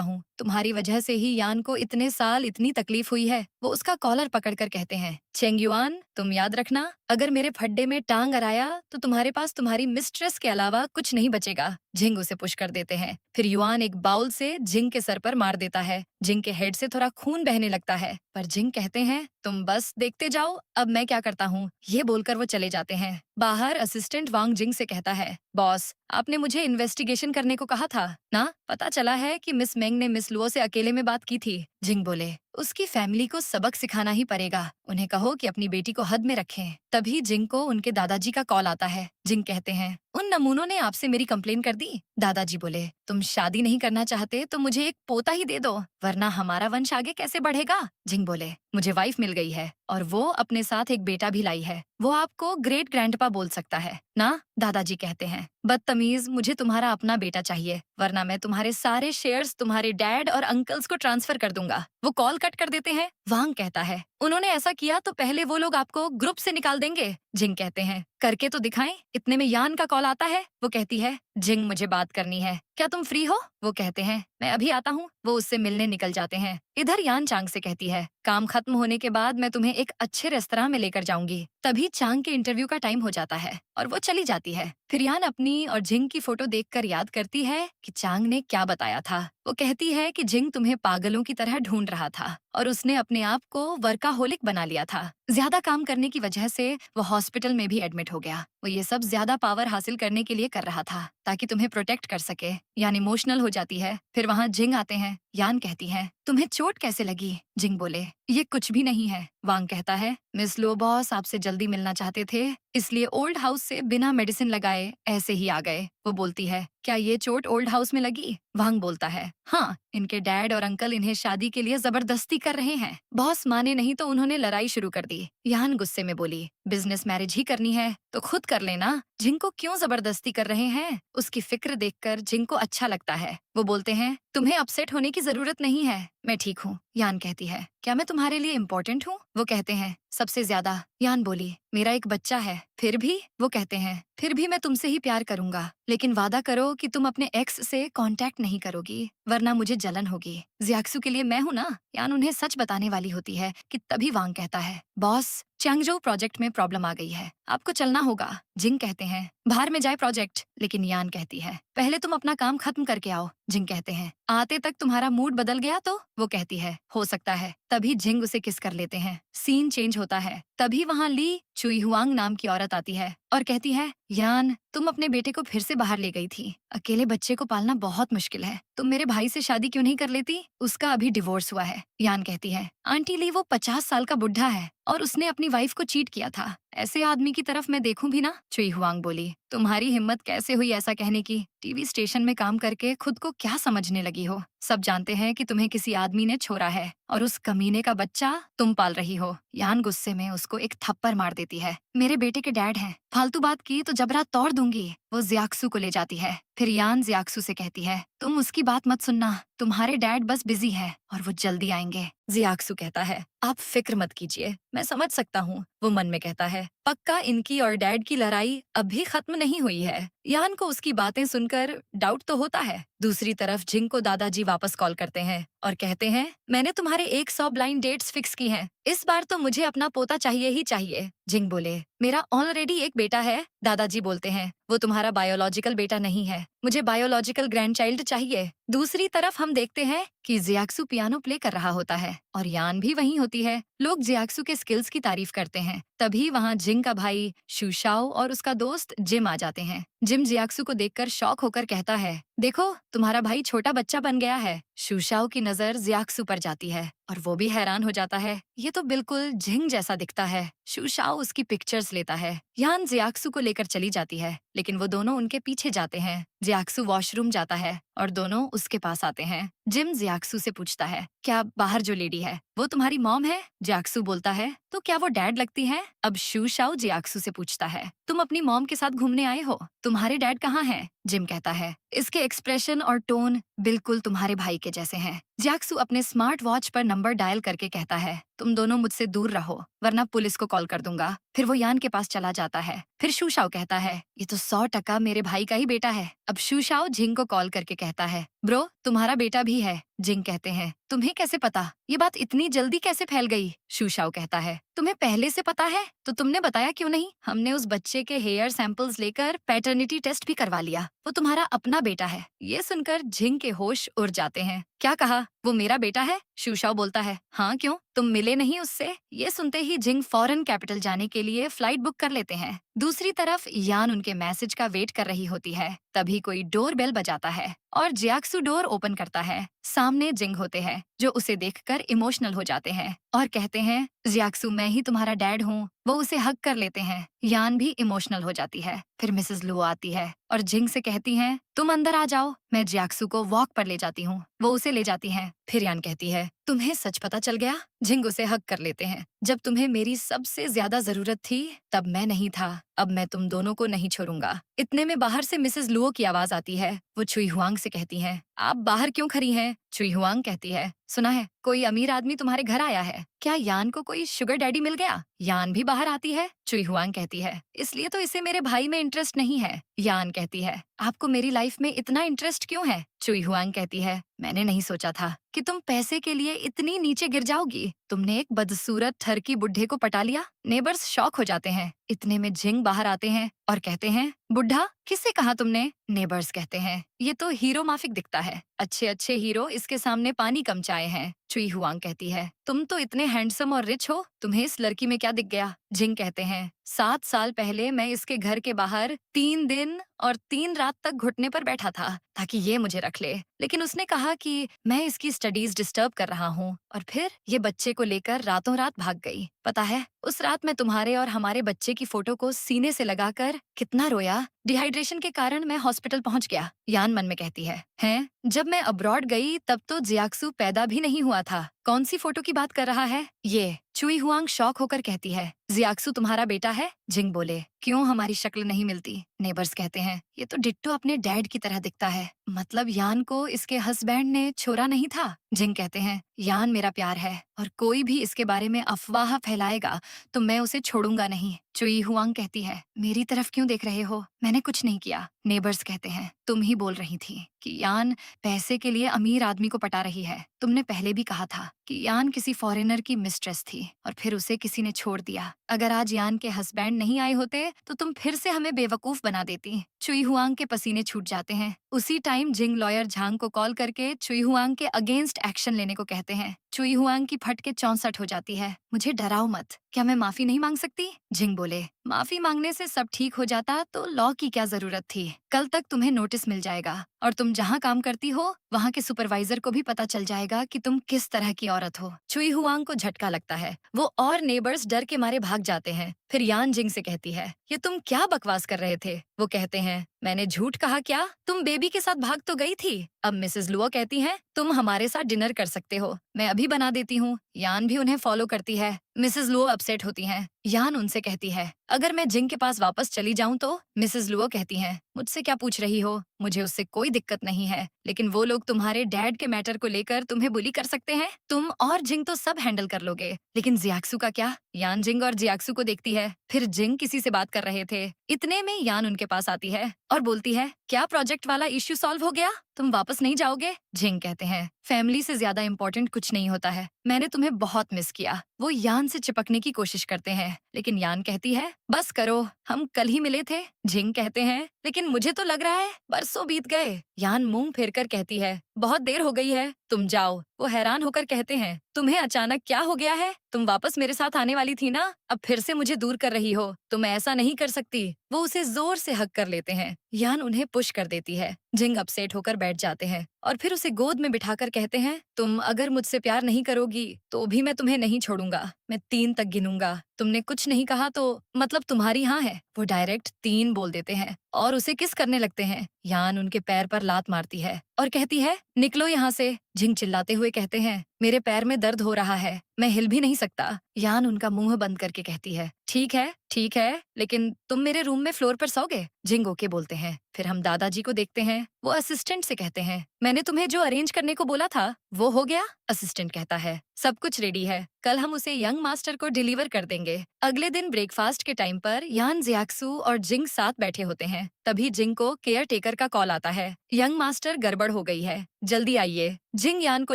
हूँ, तुम्हारी वजह से ही यान को इतने साल इतनी तकलीफ हुई है। वो उसका कॉलर पकड़कर कहते हैं, चेंग युआन तुम याद रखना, अगर मेरे फड्डे में टांग अराया तो तुम्हारे पास तुम्हारी मिस्ट्रेस के अलावा कुछ नहीं बचेगा। जिंग उसे पुश कर देते हैं, फिर युआन एक बाउल से जिंग के सर पर मार देता है। जिंग के हेड से थोड़ा खून बहने लगता है, पर जिंग कहते हैं, तुम बस देखते जाओ, अब मैं क्या करता हूँ। ये बोलकर वो चले जाते हैं। बाहर असिस्टेंट वांग जिंग से कहता है, बॉस आपने मुझे इन्वेस्टिगेशन करने को कहा था ना, पता चला है कि मिस मेंग ने मिस लुओ से अकेले में बात की थी। जिंग बोले, उसकी फैमिली को सबक सिखाना ही पड़ेगा, उन्हें कहो कि अपनी बेटी को हद में रखें। तभी जिंग को उनके दादाजी का कॉल आता है। जिंग कहते हैं, उन नमूनों ने आपसे मेरी कंप्लेन कर दी। दादाजी बोले, तुम शादी नहीं करना चाहते तो मुझे एक पोता ही दे दो, वरना हमारा वंश आगे कैसे बढ़ेगा। जिंग बोले, मुझे वाइफ मिल गई है और वो अपने साथ एक बेटा भी लाई है, वो आपको ग्रेट ग्रैंडपा बोल सकता है ना। दादाजी कहते हैं, बदतमीज, मुझे तुम्हारा अपना बेटा चाहिए, वरना मैं तुम्हारे सारे शेयर्स तुम्हारे डैड और अंकल्स को ट्रांसफर कर दूंगा। वो कॉल कट कर देते हैं। वांग कहता है, उन्होंने ऐसा किया तो पहले वो लोग आपको ग्रुप से निकाल देंगे। जिंग कहते हैं, करके तो दिखाएं। इतने में यान का कॉल आता है। वो कहती है, जिंग मुझे बात करनी है, क्या तुम फ्री हो। वो कहते हैं, मैं अभी आता हूँ। वो उससे मिलने निकल जाते हैं। इधर यान चांग से कहती है, काम खत्म होने के बाद मैं तुम्हें एक अच्छे रेस्तरां में लेकर जाऊंगी। तभी चांग के इंटरव्यू का टाइम हो जाता है और वो चली जाती है। फिर यान अपनी और जिंग की फोटो देखकर याद करती है कि चांग ने क्या बताया था। वो कहती है कि जिंग तुम्हें पागलों की तरह ढूंढ रहा था और उसने अपने आप को वर्काहोलिक बना लिया था। ज्यादा काम करने की वजह से वो हॉस्पिटल में भी एडमिट हो गया। वो ये सब ज्यादा पावर हासिल करने के लिए कर रहा था ताकि तुम्हें प्रोटेक्ट कर सके। यान इमोशनल हो जाती है। फिर वहाँ जिंग आते हैं। यान कहती है, तुम्हें चोट कैसे लगी। जिंग बोले, ये कुछ भी नहीं है। वांग कहता है, मिस लो बॉस आपसे जल्दी मिलना चाहते थे, इसलिए ओल्ड हाउस से बिना मेडिसिन लगाए ऐसे ही आ गए। वो बोलती है, क्या ये चोट ओल्ड हाउस में लगी। वांग बोलता है, हाँ, इनके डैड और अंकल इन्हें शादी के लिए जबरदस्ती कर रहे हैं। बॉस माने नहीं तो उन्होंने लड़ाई शुरू कर दी। यान गुस्से में बोली, बिजनेस मैरिज ही करनी है तो खुद कर लेना, जिंग को क्यों जबरदस्ती कर रहे हैं। उसकी फिक्र देखकर जिंग को अच्छा लगता है। वो बोलते हैं, तुम्हें अपसेट होने की जरूरत नहीं है, मैं ठीक हूँ। यान कहती है, क्या मैं तुम्हारे लिए इम्पोर्टेंट हूँ। वो कहते हैं, सबसे ज्यादा। यान बोली, मेरा एक बच्चा है। फिर भी। वो कहते हैं, फिर भी मैं तुमसे ही प्यार करूंगा, लेकिन वादा करो कि तुम अपने एक्स से कांटेक्ट नहीं करोगी, वरना मुझे जलन होगी। जियाक्सु के लिए मैं हूँ ना। यान उन्हें सच बताने वाली होती है कि तभी वांग कहता है, बॉस चैंगजोउ प्रोजेक्ट में प्रॉब्लम आ गई है, आपको चलना होगा। जिंग कहते हैं, बाहर में जाए प्रोजेक्ट, लेकिन यान कहती है, पहले तुम अपना काम खत्म करके आओ। जिंग कहते हैं, आते तक तुम्हारा मूड बदल गया तो। वो कहती है, हो सकता है। तभी जिंग उसे किस कर लेते हैं। सीन चेंज होता है। तभी वहाँ ली चुई हुआंग नाम की औरत आती है और कहती है, यान तुम अपने बेटे को फिर से बाहर ले गई थी, अकेले बच्चे को पालना बहुत मुश्किल है, तुम मेरे भाई से शादी क्यों नहीं कर लेती, उसका अभी डिवोर्स हुआ है। यान कहती है, आंटी ली वो 50 साल का बुढ़ा है और उसने अपनी वाइफ को चीट किया था, ऐसे आदमी की तरफ मैं देखूं भी ना। चुई हुआंग बोली, तुम्हारी हिम्मत कैसे हुई ऐसा कहने की, टीवी स्टेशन में काम करके खुद को क्या समझने लगी हो। सब जानते हैं कि तुम्हें किसी आदमी ने छोड़ा है और उस कमीने का बच्चा तुम पाल रही हो। यान गुस्से में उसको एक थप्पड़ मार देती है। मेरे बेटे के डैड हैं, फालतू बात की तो जबरा तोड़ दूंगी। वो जियाक्सु को ले जाती है। फिर यान जियाक्सु से कहती है, तुम उसकी बात मत सुनना, तुम्हारे डैड बस बिजी है और वो जल्दी आएंगे। जियाक्सु कहता है, आप फिक्र मत कीजिए, मैं समझ सकता हूँ। वो मन में कहता है, पक्का इनकी और डैड की लड़ाई अभी खत्म नहीं हुई है। यान को उसकी बातें सुनकर डाउट तो होता है। दूसरी तरफ जिंग को दादाजी वापस कॉल करते हैं और कहते हैं, मैंने तुम्हारे 100 ब्लाइंड डेट्स फिक्स की हैं, इस बार तो मुझे अपना पोता चाहिए ही चाहिए। जिंग बोले, मेरा ऑलरेडी एक बेटा है। दादाजी बोलते हैं, वो तुम्हारा बायोलॉजिकल बेटा नहीं है, मुझे बायोलॉजिकल ग्रैंडचाइल्ड चाहिए। दूसरी तरफ हम देखते हैं कि जियाक्सु पियानो प्ले कर रहा होता है और यान भी वहीं होती है। लोग जियाक्सु के स्किल्स की तारीफ करते हैं। तभी वहाँ जिंग का भाई शुशाओ और उसका दोस्त जिम आ जाते हैं। जिम जियाक्सु को देखकर शॉक होकर कहता है, देखो तुम्हारा भाई छोटा बच्चा बन गया है। शुशाओ की नजर जियाक्सु पर जाती है और वो भी हैरान हो जाता है, ये तो बिल्कुल जिंग जैसा दिखता है। शुशाओ उसकी पिक्चर्स लेता है। यान जियाक्सु को लेकर चली जाती है, लेकिन वो दोनों उनके पीछे जाते हैं। जियाक्सु वॉशरूम जाता है और दोनों उसके पास आते हैं। जिम जियाक्सु से पूछता है, क्या बाहर जो लेडी है वो तुम्हारी मॉम है? जियाक्सु बोलता है, तो क्या वो डैड लगती है? अब शू शाओ जियाक्सु से पूछता है, तुम अपनी मॉम के साथ घूमने आए हो, तुम्हारे डैड कहाँ हैं? जिम कहता है, इसके एक्सप्रेशन और टोन बिल्कुल तुम्हारे भाई के जैसे हैं। जियाक्सु अपने स्मार्ट वॉच पर नंबर डायल करके कहता है, तुम दोनों मुझसे दूर रहो वरना पुलिस को कॉल कर दूंगा। फिर वो यान के पास चला जाता है। फिर शू शाओ कहता है, ये तो 100% मेरे भाई का ही बेटा है। अब शू शाओ जिंग को कॉल करके कहता है, ब्रो तुम्हारा बेटा भी है। जिंग कहते हैं, तुम्हें कैसे पता? ये बात इतनी जल्दी कैसे फैल गई? शू शाओ कहता है, तुम्हें पहले से पता है तो तुमने बताया क्यों नहीं? हमने उस बच्चे के हेयर सैंपल्स लेकर पैटर्निटी टेस्ट भी करवा लिया, वो तुम्हारा अपना बेटा है। ये सुनकर जिंग के होश उड़ जाते हैं। क्या कहा? वो मेरा बेटा है? शू शाओ बोलता है, हाँ क्यों, तुम मिले नहीं उससे? ये सुनते ही जिंग फॉरेन कैपिटल जाने के लिए फ्लाइट बुक कर लेते हैं। दूसरी तरफ यान उनके मैसेज का वेट कर रही होती है। तभी कोई डोर बेल बजाता है और जियाक्सु डोर ओपन करता है। सामने जिंग होते हैं जो उसे देखकर इमोशनल हो जाते हैं और कहते हैं, जियाक्सु मैं ही तुम्हारा डैड हूँ। वो उसे हग कर लेते हैं। यान भी इमोशनल हो जाती है। फिर मिसेस लुओ आती है और जिंग से कहती हैं, तुम अंदर आ जाओ, मैं जियाक्सु को वॉक पर ले जाती हूँ। वो उसे ले जाती हैं। फिर यान कहती है, तुम्हें सच पता चल गया? जिंग उसे हग कर लेते हैं। जब तुम्हें मेरी सबसे ज्यादा जरूरत थी तब मैं नहीं था, अब मैं तुम दोनों को नहीं छोड़ूंगा। इतने में बाहर से मिसेस लुओ की आवाज आती है। वो चुई हुआंग से कहती हैं, आप बाहर क्यों खड़ी हैं? चुई हुआंग कहती है, सुना है कोई अमीर आदमी तुम्हारे घर आया है, क्या यान को कोई शुगर डैडी मिल गया? यान भी बाहर आती है। चुई हुआंग कहती है, इसलिए तो इसे मेरे भाई में इंटरेस्ट नहीं है। यान कहती है, आपको मेरी लाइफ में इतना इंटरेस्ट क्यों है? चुई हुआंग कहती है, मैंने नहीं सोचा था कि तुम पैसे के लिए इतनी नीचे गिर जाओगी। तुमने एक बदसूरत ठरकी बुढ़े को पटा लिया। नेबर्स शॉक हो जाते हैं। इतने में जिंग बाहर आते हैं और कहते हैं, बुढ़ा किससे कहा तुमने? नेबर्स कहते हैं, ये तो हीरो माफिक दिखता है, अच्छे अच्छे हीरो इसके सामने पानी कम चाहे हैं। चुई हुआंग कहती है, तुम तो इतने हैंडसम और रिच हो, तुम्हें इस लड़की में क्या दिख गया? जिंग कहते हैं, 7 साल पहले मैं इसके घर के बाहर 3 दिन और 3 रात तक घुटने पर बैठा था ताकि ये मुझे रख ले, लेकिन उसने कहा कि मैं इसकी स्टडीज डिस्टर्ब कर रहा हूँ और फिर ये बच्चे को लेकर रातों रात भाग गई। पता है उस रात मैं तुम्हारे और हमारे बच्चे की फोटो को सीने से लगाकर कितना रोया। डिहाइड्रेशन के कारण मैं हॉस्पिटल पहुंच गया। यान मन में कहती है, हैं? जब मैं अब्रॉड गई तब तो जियाक्सु पैदा भी नहीं हुआ था। कौन सी फोटो की बात कर रहा है ये? चुई हुआंग शॉक होकर कहती है, जियाक्सु तुम्हारा बेटा है? जिंग बोले, क्यों हमारी शक्ल नहीं मिलती? नेबर्स कहते हैं, ये तो डिट्टो अपने डैड की तरह दिखता है, मतलब यान को इसके हस्बैंड ने छोड़ा नहीं था। जिंग कहते हैं, यान मेरा प्यार है और कोई भी इसके बारे में अफवाह फैलाएगा तो मैं उसे छोड़ूंगा नहीं। चुई हुआंग कहती है, मेरी तरफ क्यों देख रहे हो? मैंने कुछ नहीं किया। नेबर्स कहते हैं, तुम ही बोल रही थी कि यान पैसे के लिए अमीर आदमी को पटा रही है। तुमने पहले भी कहा था कि यान किसी फॉरेनर की मिस्ट्रेस थी और फिर उसे किसी ने छोड़ दिया। अगर आज यान के हस्बैंड नहीं आए होते तो तुम फिर से हमें बेवकूफ बना देती। चुई हुआंग के पसीने छूट जाते हैं। उसी टाइम जिंग लॉयर झांग को कॉल करके चुई हुआंग के अगेंस्ट एक्शन लेने को कहते हैं। चुई हुआंग की फटके 64 हो जाती है। मुझे डराओ मत, क्या मैं माफी नहीं मांग सकती? जिंग बोले, माफी मांगने से सब ठीक हो जाता तो लॉ की क्या जरूरत थी? कल तक तुम्हें नोटिस मिल जाएगा और तुम जहाँ काम करती हो वहाँ के सुपरवाइजर को भी पता चल जाएगा कि तुम किस तरह की औरत हो। चुई हुआंग को झटका लगता है। वो और नेबर्स डर के मारे भाग जाते हैं। फिर यान जिंग से कहती है, ये तुम क्या बकवास कर रहे थे? वो कहते हैं, मैंने झूठ कहा क्या? तुम बेबी के साथ भाग तो गई थी। अब मिसेस लुओ कहती हैं, तुम हमारे साथ डिनर कर सकते हो, मैं अभी बना देती हूँ। यान भी उन्हें फॉलो करती है। मिसेस लुओ अपसेट होती हैं। यान उनसे कहती है, अगर मैं जिंग के पास वापस चली जाऊं तो? मिसेस लुओ कहती हैं, मुझसे क्या पूछ रही हो? मुझे उससे कोई दिक्कत नहीं है, लेकिन वो लोग तुम्हारे डैड के मैटर को लेकर तुम्हें बुली कर सकते हैं। तुम और जिंग तो सब हैंडल कर लोगे, लेकिन जियाक्सु का क्या? यान जिंग और जियाक्सु को देखती है। फिर जिंग किसी से बात कर रहे थे। इतने में यान उनके पास आती है और बोलती है, क्या प्रोजेक्ट वाला इश्यू सॉल्व हो गया? तुम वापस नहीं जाओगे? जिंग कहते हैं, फैमिली से ज्यादा इम्पोर्टेंट कुछ नहीं होता है, मैंने तुम्हें बहुत मिस किया। वो यान से चिपकने की कोशिश करते हैं, लेकिन यान कहती है, बस करो, हम कल ही मिले थे। जिंग कहते हैं, लेकिन मुझे तो लग रहा है बरसों बीत गए। यान मुंह फेर कर कहती है, बहुत देर हो गई है, तुम जाओ। वो हैरान होकर कहते हैं, तुम्हें अचानक क्या हो गया है? तुम वापस मेरे साथ आने वाली थी ना, अब फिर से मुझे दूर कर रही हो। तुम ऐसा नहीं कर सकती। वो उसे जोर से हग कर लेते हैं। यान उन्हें पुश कर देती है। जिंग अपसेट होकर बैठ जाते हैं और फिर उसे गोद में बिठाकर कहते हैं, तुम अगर मुझसे प्यार नहीं करोगी तो भी मैं तुम्हें नहीं छोड़ूंगा। मैं 3 तक गिनूंगा, तुमने कुछ नहीं कहा तो मतलब तुम्हारी हाँ है। वो डायरेक्ट 3 बोल देते हैं और उसे किस करने लगते हैं। यान उनके पैर पर लात मारती है और कहती है निकलो यहाँ से। जिंग चिल्लाते हुए कहते हैं मेरे पैर में दर्द हो रहा है, मैं हिल भी नहीं सकता। यान उनका मुंह बंद करके कहती है ठीक है, लेकिन तुम मेरे रूम में फ्लोर पर सोगे। जिंग ओके बोलते हैं। फिर हम दादाजी को देखते हैं। वो असिस्टेंट से कहते हैं मैंने तुम्हें जो अरेंज करने को बोला था वो हो गया। असिस्टेंट कहता है सब कुछ रेडी है, कल हम उसे यंग मास्टर को डिलीवर कर देंगे। अगले दिन ब्रेकफास्ट के टाइम पर यान, जियाक्सू और जिंग साथ बैठे होते हैं। तभी जिंग को केयर टेकर का कॉल आता है, यंग मास्टर गड़बड़ हो गई है, जल्दी आइए। जिंग यान को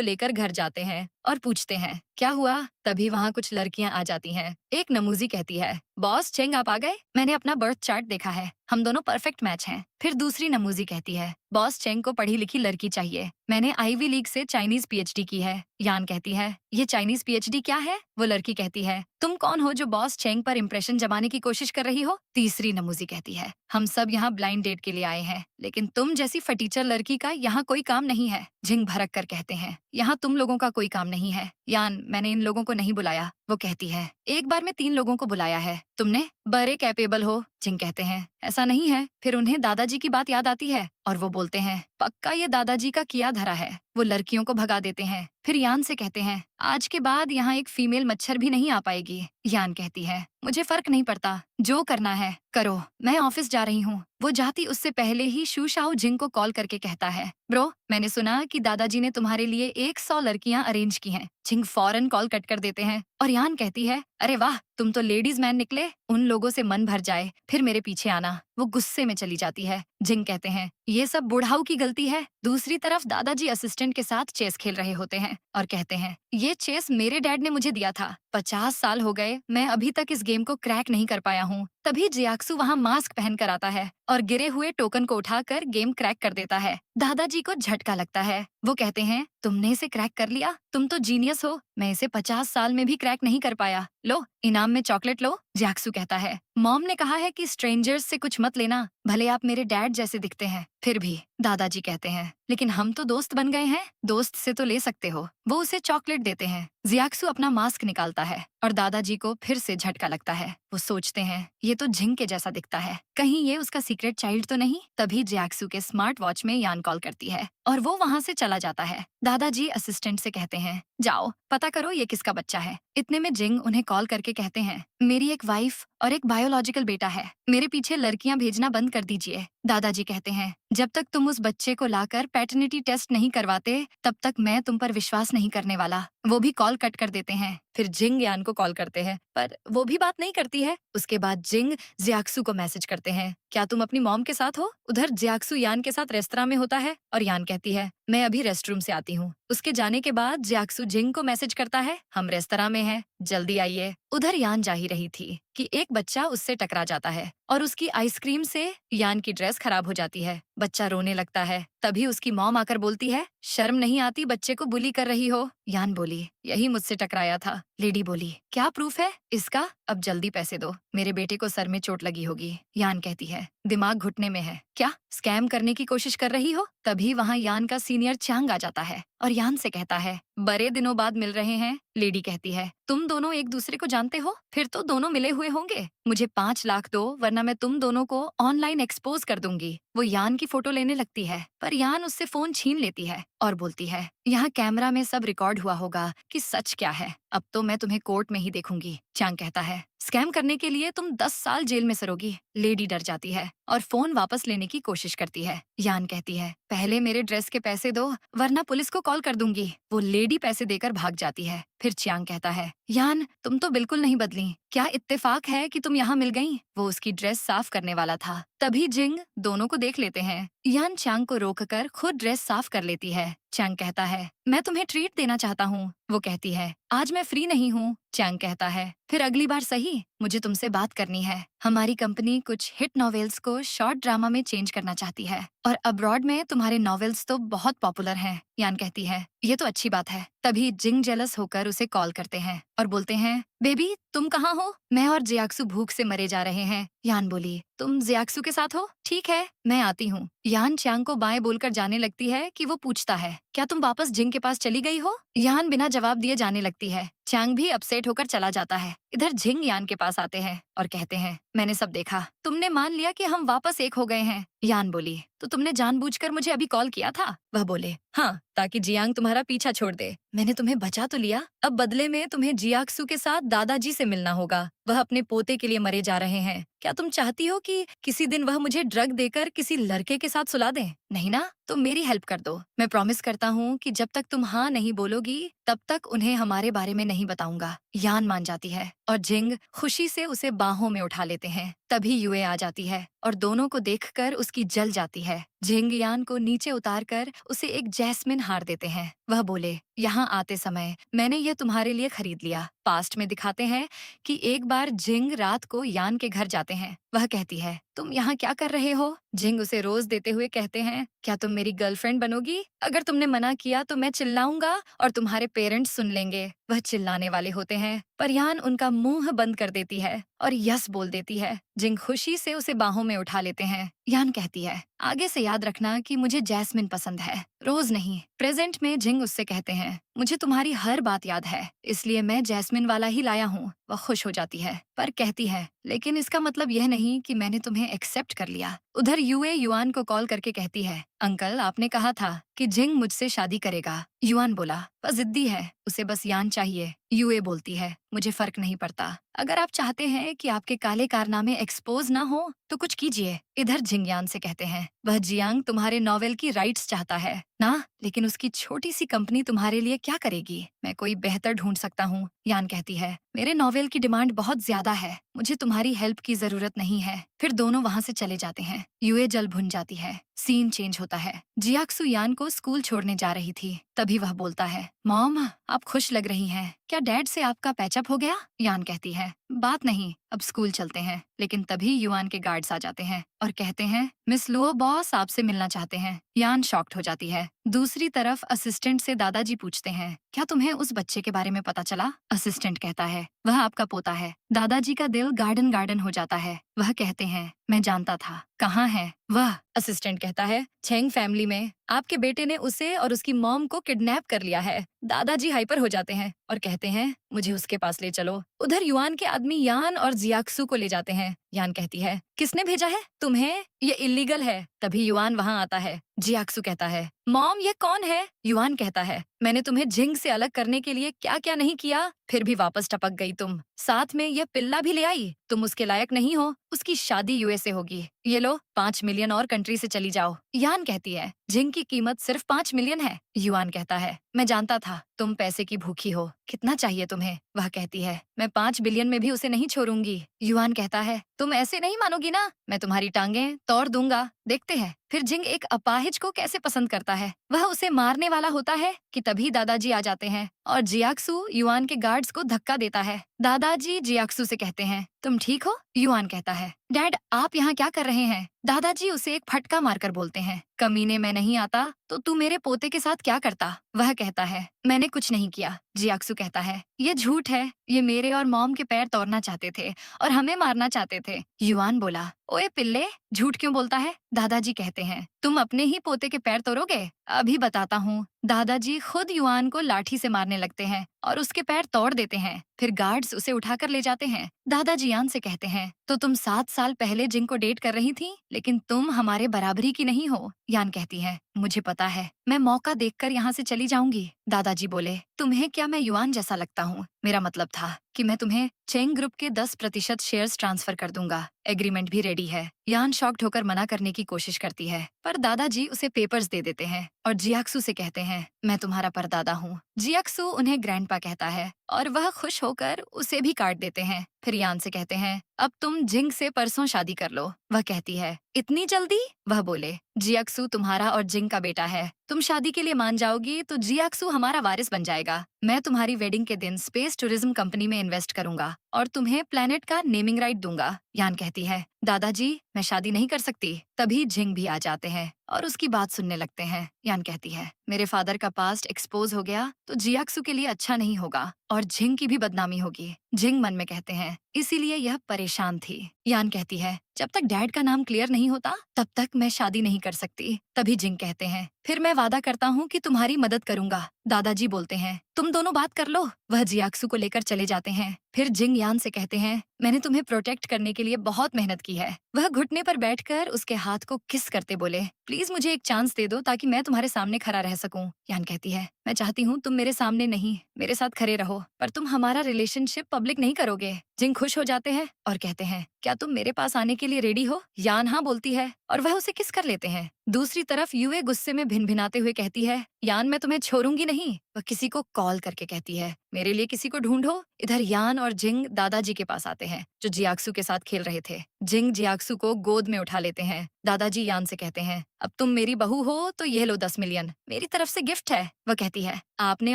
लेकर घर जाते हैं और पूछते हैं क्या हुआ। तभी वहाँ कुछ लड़कियां आ जाती हैं। एक नमूजी कहती है बॉस चेंग आप आ गए, मैंने अपना बर्थ चार्ट देखा है, हम दोनों परफेक्ट मैच हैं। फिर दूसरी नमूजी कहती है बॉस चेंग को पढ़ी लिखी लड़की चाहिए, मैंने आईवी लीग से चाइनीज पीएचडी की है। यान कहती है ये चाइनीज पीएचडी क्या है। वो लड़की कहती है तुम कौन हो जो बॉस चेंग पर इम्प्रेशन जमाने की कोशिश कर रही हो। तीसरी नमूजी कहती है हम सब यहाँ ब्लाइंड डेट के लिए आए हैं, लेकिन तुम जैसी फटीचर लड़की का यहाँ कोई काम नहीं है। जिंग भड़क कर कहते हैं यहाँ तुम लोगों का कोई काम नहीं है। यान मैंने इन लोगों को नहीं बुलाया। वो कहती है एक बार में 3 लोगों को बुलाया है, तुमने बड़े कैपेबल हो। जिंग कहते हैं ऐसा नहीं है। फिर उन्हें दादाजी की बात याद आती है और वो बोलते हैं पक्का ये दादाजी का किया धरा है। वो लड़कियों को भगा देते हैं। फिर यान से कहते हैं आज के बाद यहाँ एक फीमेल मच्छर भी नहीं आ पाएगी। यान कहती है मुझे फर्क नहीं पड़ता, जो करना है करो, मैं ऑफिस जा रही हूँ। वो जाती उससे पहले ही शू शाओ जिंग को कॉल करके कहता है ब्रो मैंने सुना कि दादाजी ने तुम्हारे लिए 100 लड़कियां अरेंज की हैं। जिंग फौरन कॉल कट कर देते हैं और यान कहती है अरे वाह तुम तो लेडीज मैन निकले, उन लोगों से मन भर जाए फिर मेरे पीछे आना। वो गुस्से में चली जाती है। जिंग कहते हैं ये सब बुढ़ाऊ की गलती है। दूसरी तरफ दादाजी असिस्टेंट के साथ चेस खेल रहे होते हैं और कहते हैं ये चेस मेरे डैड ने मुझे दिया था, 50 साल हो गए, मैं अभी तक इस गेम को क्रैक नहीं कर पाया हूँ। तभी जियाक्सू वहाँ मास्क पहन कर आता है और गिरे हुए टोकन को उठाकर गेम क्रैक कर देता है। दादाजी को झटका लगता है। वो कहते हैं तुमने इसे क्रैक कर लिया, तुम तो जीनियस हो, मैं इसे 50 साल में भी क्रैक नहीं कर पाया, लो इनाम में चॉकलेट लो। जियाक्सू कहता है मॉम ने कहा है कि स्ट्रेंजर्स से कुछ मत लेना, भले आप मेरे डैड जैसे दिखते हैं। फिर भी दादाजी कहते हैं लेकिन हम तो दोस्त बन गए हैं, दोस्त से तो ले सकते हो। वो उसे चॉकलेट देते हैं। जियाक्सू अपना मास्क निकालता है और दादाजी को फिर से झटका लगता है। वो सोचते हैं ये तो जिंग के जैसा दिखता है, कहीं ये उसका सीक्रेट चाइल्ड तो नहीं। तभी जियाक्सू के स्मार्ट वॉच में यान कॉल करती है और वो वहाँ से चला जाता है। दादाजी असिस्टेंट से कहते हैं जाओ पता करो ये किसका बच्चा है। इतने में जिंग उन्हें कॉल करके कहते हैं मेरी एक वाइफ और एक बायोलॉजिकल बेटा है, मेरे पीछे लड़कियां भेजना बंद कर दीजिए। दादाजी कहते हैं जब तक तुम उस बच्चे को लाकर पैटर्निटी टेस्ट नहीं करवाते तब तक मैं तुम पर विश्वास नहीं करने वाला। वो भी कॉल कट कर देते हैं। फिर जिंग यान को कॉल करते हैं पर वो भी बात नहीं करती है। उसके बाद जिंग जियाक्सू को मैसेज करते हैं क्या तुम अपनी मॉम के साथ हो। उधर जियाक्सू यान के साथ रेस्तरां में होता है और यान कहती है मैं अभी रेस्ट रूम से आती हूँ। उसके जाने के बाद जियाक्सू जिंग को मैसेज करता है हम रेस्तरां में हैं, जल्दी आइए। उधर यान जा ही रही थी कि एक बच्चा उससे टकरा जाता है और उसकी आइसक्रीम से यान की ड्रेस खराब हो जाती है। बच्चा रोने लगता है। तभी उसकी मॉम आकर बोलती है शर्म नहीं आती बच्चे को बुली कर रही हो। यान बोली यही मुझसे टकराया था। लेडी बोली क्या प्रूफ है इसका, अब जल्दी पैसे दो, मेरे बेटे को सर में चोट लगी होगी। यान कहती है दिमाग घुटने में है, क्या स्कैम करने की कोशिश कर रही हो। तभी वहाँ यान का सीनियर चांग आ जाता है और यान से कहता है बड़े दिनों बाद मिल रहे हैं। लेडी कहती है तुम दोनों एक दूसरे को जानते हो, फिर तो दोनों मिले हुए होंगे, मुझे 5 लाख दो वरना मैं तुम दोनों को ऑनलाइन एक्सपोज कर दूंगी। वो यान की फोटो लेने लगती है पर यान उससे फोन छीन लेती है और बोलती है यहाँ कैमरा में सब रिकॉर्ड हुआ होगा कि सच क्या है, अब तो मैं तुम्हें कोर्ट में ही देखूंगी। चांग कहता है स्कैम करने के लिए तुम 10 साल जेल में सरोगी। लेडी डर जाती है और फोन वापस लेने की कोशिश करती है। यान कहती है पहले मेरे ड्रेस के पैसे दो वरना पुलिस को कॉल कर दूंगी। वो लेडी पैसे देकर भाग जाती है। फिर चांग कहता है यान तुम तो बिल्कुल नहीं बदली, क्या इत्तेफाक है कि तुम यहाँ मिल गईं? वो उसकी ड्रेस साफ करने वाला था। तभी जिंग दोनों को देख लेते हैं। यान चांग को रोककर खुद ड्रेस साफ कर लेती है। चांग कहता है मैं तुम्हें ट्रीट देना चाहता हूँ। वो कहती है आज मैं फ्री नहीं हूँ। चांग कहता है फिर अगली बार सही, मुझे तुमसे बात करनी है। हमारी कंपनी कुछ हिट नॉवेल्स को शॉर्ट ड्रामा में चेंज करना चाहती है और अब्रॉड में तुम्हारे नॉवेल्स तो बहुत पॉपुलर हैं। यान कहती है ये तो अच्छी बात है। तभी जिंग जेलस होकर उसे कॉल करते हैं और बोलते हैं बेबी तुम कहाँ हो, मैं और जियाक्सू भूख से मरे जा रहे हैं। यान बोली तुम जियाक्सू के साथ हो, ठीक है मैं आती हूँ। यान चांग को बाएं बोलकर जाने लगती है कि वो पूछता है क्या तुम वापस जिंग के पास चली गई हो? यान बिना जवाब दिए जाने लगती है। चैंग भी अपसेट होकर चला जाता है। इधर जिंग यान के पास आते हैं और कहते हैं, मैंने सब देखा, तुमने मान लिया कि हम वापस एक हो गए हैं। यान बोली, तो तुमने जानबूझकर मुझे अभी कॉल किया था? वह बोले, हाँ, ताकि जियांग तुम्हारा पीछा छोड़ दे। मैंने तुम्हें बचा तो लिया, अब बदले में तुम्हें जियाक्सु के साथ दादाजी से मिलना होगा। वह अपने पोते के लिए मरे जा रहे हैं। क्या तुम चाहती हो कि किसी दिन वह मुझे ड्रग देकर किसी लड़के के साथ सुला दे? नहीं ना, तो मेरी हेल्प कर दो। मैं प्रॉमिस करता हूँ कि जब तक तुम हाँ नहीं बोलोगी तब तक उन्हें हमारे बारे में नहीं बताऊंगा। यान मान जाती है और जिंग खुशी से उसे बाहों में उठा लेते हैं। तभी युए आ जाती है और दोनों को देखकर उसकी जल जाती है। जिंग यान को नीचे उतारकर उसे एक जैस्मिन हार देते हैं। वह बोले, यहाँ आते समय मैंने ये तुम्हारे लिए खरीद लिया। पास्ट में दिखाते हैं कि एक बार जिंग रात को यान के घर जाते हैं। वह कहती है, तुम यहाँ क्या कर रहे हो? जिंग उसे रोज देते हुए कहते हैं, क्या तुम मेरी गर्लफ्रेंड बनोगी? अगर तुमने मना किया तो मैं चिल्लाऊंगा और तुम्हारे पेरेंट्स सुन लेंगे। वह चिल्लाने वाले होते हैं पर यान उनका मुंह बंद कर देती है और यस बोल देती है। जिंग खुशी से उसे बाहों में उठा लेते हैं। यान कहती है, आगे से याद रखना कि मुझे जैस्मिन पसंद है, रोज नहीं। प्रेजेंट में जिंग उससे कहते हैं, मुझे तुम्हारी हर बात याद है, इसलिए मैं जैस्मिन वाला ही लाया हूँ। वह खुश हो जाती है पर कहती है, लेकिन इसका मतलब यह नहीं कि मैंने तुम्हें एक्सेप्ट कर लिया। उधर युए युआन को कॉल करके कहती है, अंकल आपने कहा था कि जिंग मुझसे शादी करेगा। युआन बोला, वह जिद्दी है, उसे बस यान चाहिए। युए बोलती है, मुझे फर्क नहीं पड़ता, अगर आप चाहते हैं कि आपके काले कारनामे एक्सपोज ना हो तो कुछ कीजिए। इधर जिंग यान से कहते हैं, वह जियांग तुम्हारे नॉवेल की राइट्स चाहता है ना, लेकिन उसकी छोटी सी कंपनी तुम्हारे लिए क्या करेगी? मैं कोई बेहतर ढूंढ सकता हूँ। यान कहती है, मेरे नॉवेल की डिमांड बहुत ज्यादा है, मुझे तुम्हारी हेल्प की जरूरत नहीं है। फिर दोनों वहाँ से चले जाते हैं। युए जल भुन जाती है। सीन चेंज होता है। जियाक्सु यान को स्कूल छोड़ने जा रही थी, तभी वह बोलता है, मॉम आप खुश लग रही हैं, क्या डैड से आपका पैचअप हो गया? यान कहती है, बात नहीं, अब स्कूल चलते हैं। लेकिन तभी युआन के गार्ड्स आ जाते हैं और कहते हैं, मिस लुओ बॉस आपसे मिलना चाहते हैं। यान शॉक्ड हो जाती है। दूसरी तरफ असिस्टेंट से दादाजी पूछते हैं, क्या तुम्हें उस बच्चे के बारे में पता चला? असिस्टेंट कहता है, वह आपका पोता है। दादाजी का दिल गार्डन गार्डन हो जाता है। वह कहते हैं, मैं जानता था, कहाँ है वह? असिस्टेंट कहता है, छेंग फैमिली में आपके बेटे ने उसे और उसकी मॉम को किडनैप कर लिया है। दादाजी हाइपर हो जाते हैं और कहते हैं, मुझे उसके पास ले चलो। उधर युआन के आदमी यान और जियाक्सु को ले जाते हैं। यान कहती है, किसने भेजा है तुम्हें? ये इलीगल है। तभी युआन वहाँ आता है। जियाक्सु कहता है, मॉम ये कौन है? युआन कहता है, मैंने तुम्हें जिंग से अलग करने के लिए क्या क्या नहीं किया, फिर भी वापस टपक गई तुम। साथ में ये पिल्ला भी ले आई, तुम उसके लायक नहीं हो। उसकी शादी यूएसए होगी। ये लो 5 मिलियन और कंट्री से चली जाओ। यान कहती है, जिंग की कीमत सिर्फ 5 मिलियन है। युआन कहता है, मैं जानता था तुम पैसे की भूखी हो, कितना चाहिए तुम्हें? वह कहती है, मैं 5 बिलियन में भी उसे नहीं छोड़ूंगी। युआन कहता है, तुम ऐसे नहीं मानोगी ना, मैं तुम्हारी टांगें तोड़ दूंगा। देखते हैं फिर जिंग एक अपाहिज को कैसे पसंद करता है। वह उसे मारने वाला होता है कि तभी दादाजी आ जाते हैं और जियाक्सु युआन के गार्ड्स को धक्का देता है। दादाजी जियाक्सु से कहते हैं, तुम ठीक हो? युआन कहता है, डैड आप यहाँ क्या कर रहे हैं? दादाजी उसे एक फटका मारकर बोलते हैं, कमीने मैं नहीं आता तो तू मेरे पोते के साथ क्या करता? वह कहता है, मैंने कुछ नहीं किया। जियाक्सु कहता है, ये झूठ है, ये मेरे और मॉम के पैर तोड़ना चाहते थे और हमें मारना चाहते थे। युआन बोला, ओए पिल्ले झूठ क्यों बोलता है? दादाजी कहते हैं, तुम अपने ही पोते के पैर तोड़ोगे? अभी बताता हूँ। दादाजी खुद युआन को लाठी से मारने लगते हैं और उसके पैर तोड़ देते हैं। फिर गार्ड्स उसे उठाकर ले जाते हैं। दादाजी यान से कहते हैं, तो तुम 7 साल पहले जिंग को डेट कर रही थी, लेकिन तुम हमारे बराबरी की नहीं हो। यान कहती है, मुझे पता है, मैं मौका देखकर यहाँ से चली जाऊंगी। दादाजी बोले, तुम्हें क्या मैं युआन जैसा लगता हूँ? मेरा मतलब था कि मैं तुम्हें चेंग ग्रुप के 10% शेयर्स ट्रांसफर कर दूंगा। एग्रीमेंट भी रेडी है। यान शॉक्ड होकर मना करने की कोशिश करती है, पर दादाजी उसे पेपर्स दे देते हैं और जियाक्सु से कहते हैं, मैं तुम्हारा परदादा हूँ। जियाक्सु उन्हें ग्रैंडपा कहता है और वह खुश होकर उसे भी काट देते हैं। फिर यान से कहते हैं, अब तुम जिंग से परसों शादी कर लो। वह कहती है, इतनी जल्दी? वह बोले, जियाक्सु तुम्हारा और जिंग का बेटा है, तुम शादी के लिए मान जाओगी तो जियाक्सु हमारा वारिस बन जाएगा। मैं तुम्हारी वेडिंग के दिन स्पेस टूरिज्म कंपनी में इन्वेस्ट करूंगा और तुम्हें प्लेनेट का नेमिंग राइट दूंगा। यान कहती है, दादाजी मैं शादी नहीं कर सकती। तभी जिंग भी आ जाते हैं और उसकी बात सुनने लगते हैं। यान कहती है, मेरे फादर का पास्ट एक्सपोज हो गया तो जियाक्सु के लिए अच्छा नहीं होगा और जिंग की भी बदनामी होगी। जिंग मन में कहते हैं, इसीलिए यह परेशान थी। यान कहती है, जब तक डैड का नाम क्लियर नहीं होता तब तक मैं शादी नहीं कर सकती। तभी जिंग कहते हैं, फिर मैं वादा करता हूँ कि तुम्हारी मदद करूंगा। दादाजी बोलते हैं, तुम दोनों बात कर लो। वह जियाक्सु को लेकर चले जाते हैं। फिर जिंग यान से कहते हैं, मैंने तुम्हें प्रोटेक्ट करने के लिए बहुत मेहनत की है। वह घुटने पर बैठकर उसके हाथ को किस करते बोले, प्लीज मुझे एक चांस दे दो ताकि मैं तुम्हारे सामने खड़ा रह सकूं। यान कहती है, मैं चाहती हूँ तुम मेरे सामने नहीं, मेरे साथ खड़े रहो, पर तुम हमारा रिलेशनशिप पब्लिक नहीं करोगे। जिंग खुश हो जाते हैं और कहते हैं, क्या तुम मेरे पास आने के लिए रेडी हो? यान हाँ बोलती है और वह उसे किस कर लेते हैं। दूसरी तरफ यूए गुस्से में भिनभिनाते हुए कहती है, यान मैं तुम्हें छोड़ूंगी नहीं। वह किसी को कॉल करके कहती है, मेरे लिए किसी को ढूंढो। इधर यान और जिंग दादाजी के पास आते हैं जो जियाक्सु के साथ खेल रहे थे। जिंग जियाक्सु को गोद में उठा लेते हैं। दादाजी यान से कहते हैं, अब तुम मेरी बहू हो तो ये लो 10 मिलियन, मेरी तरफ से गिफ्ट है। वह कहती है, आपने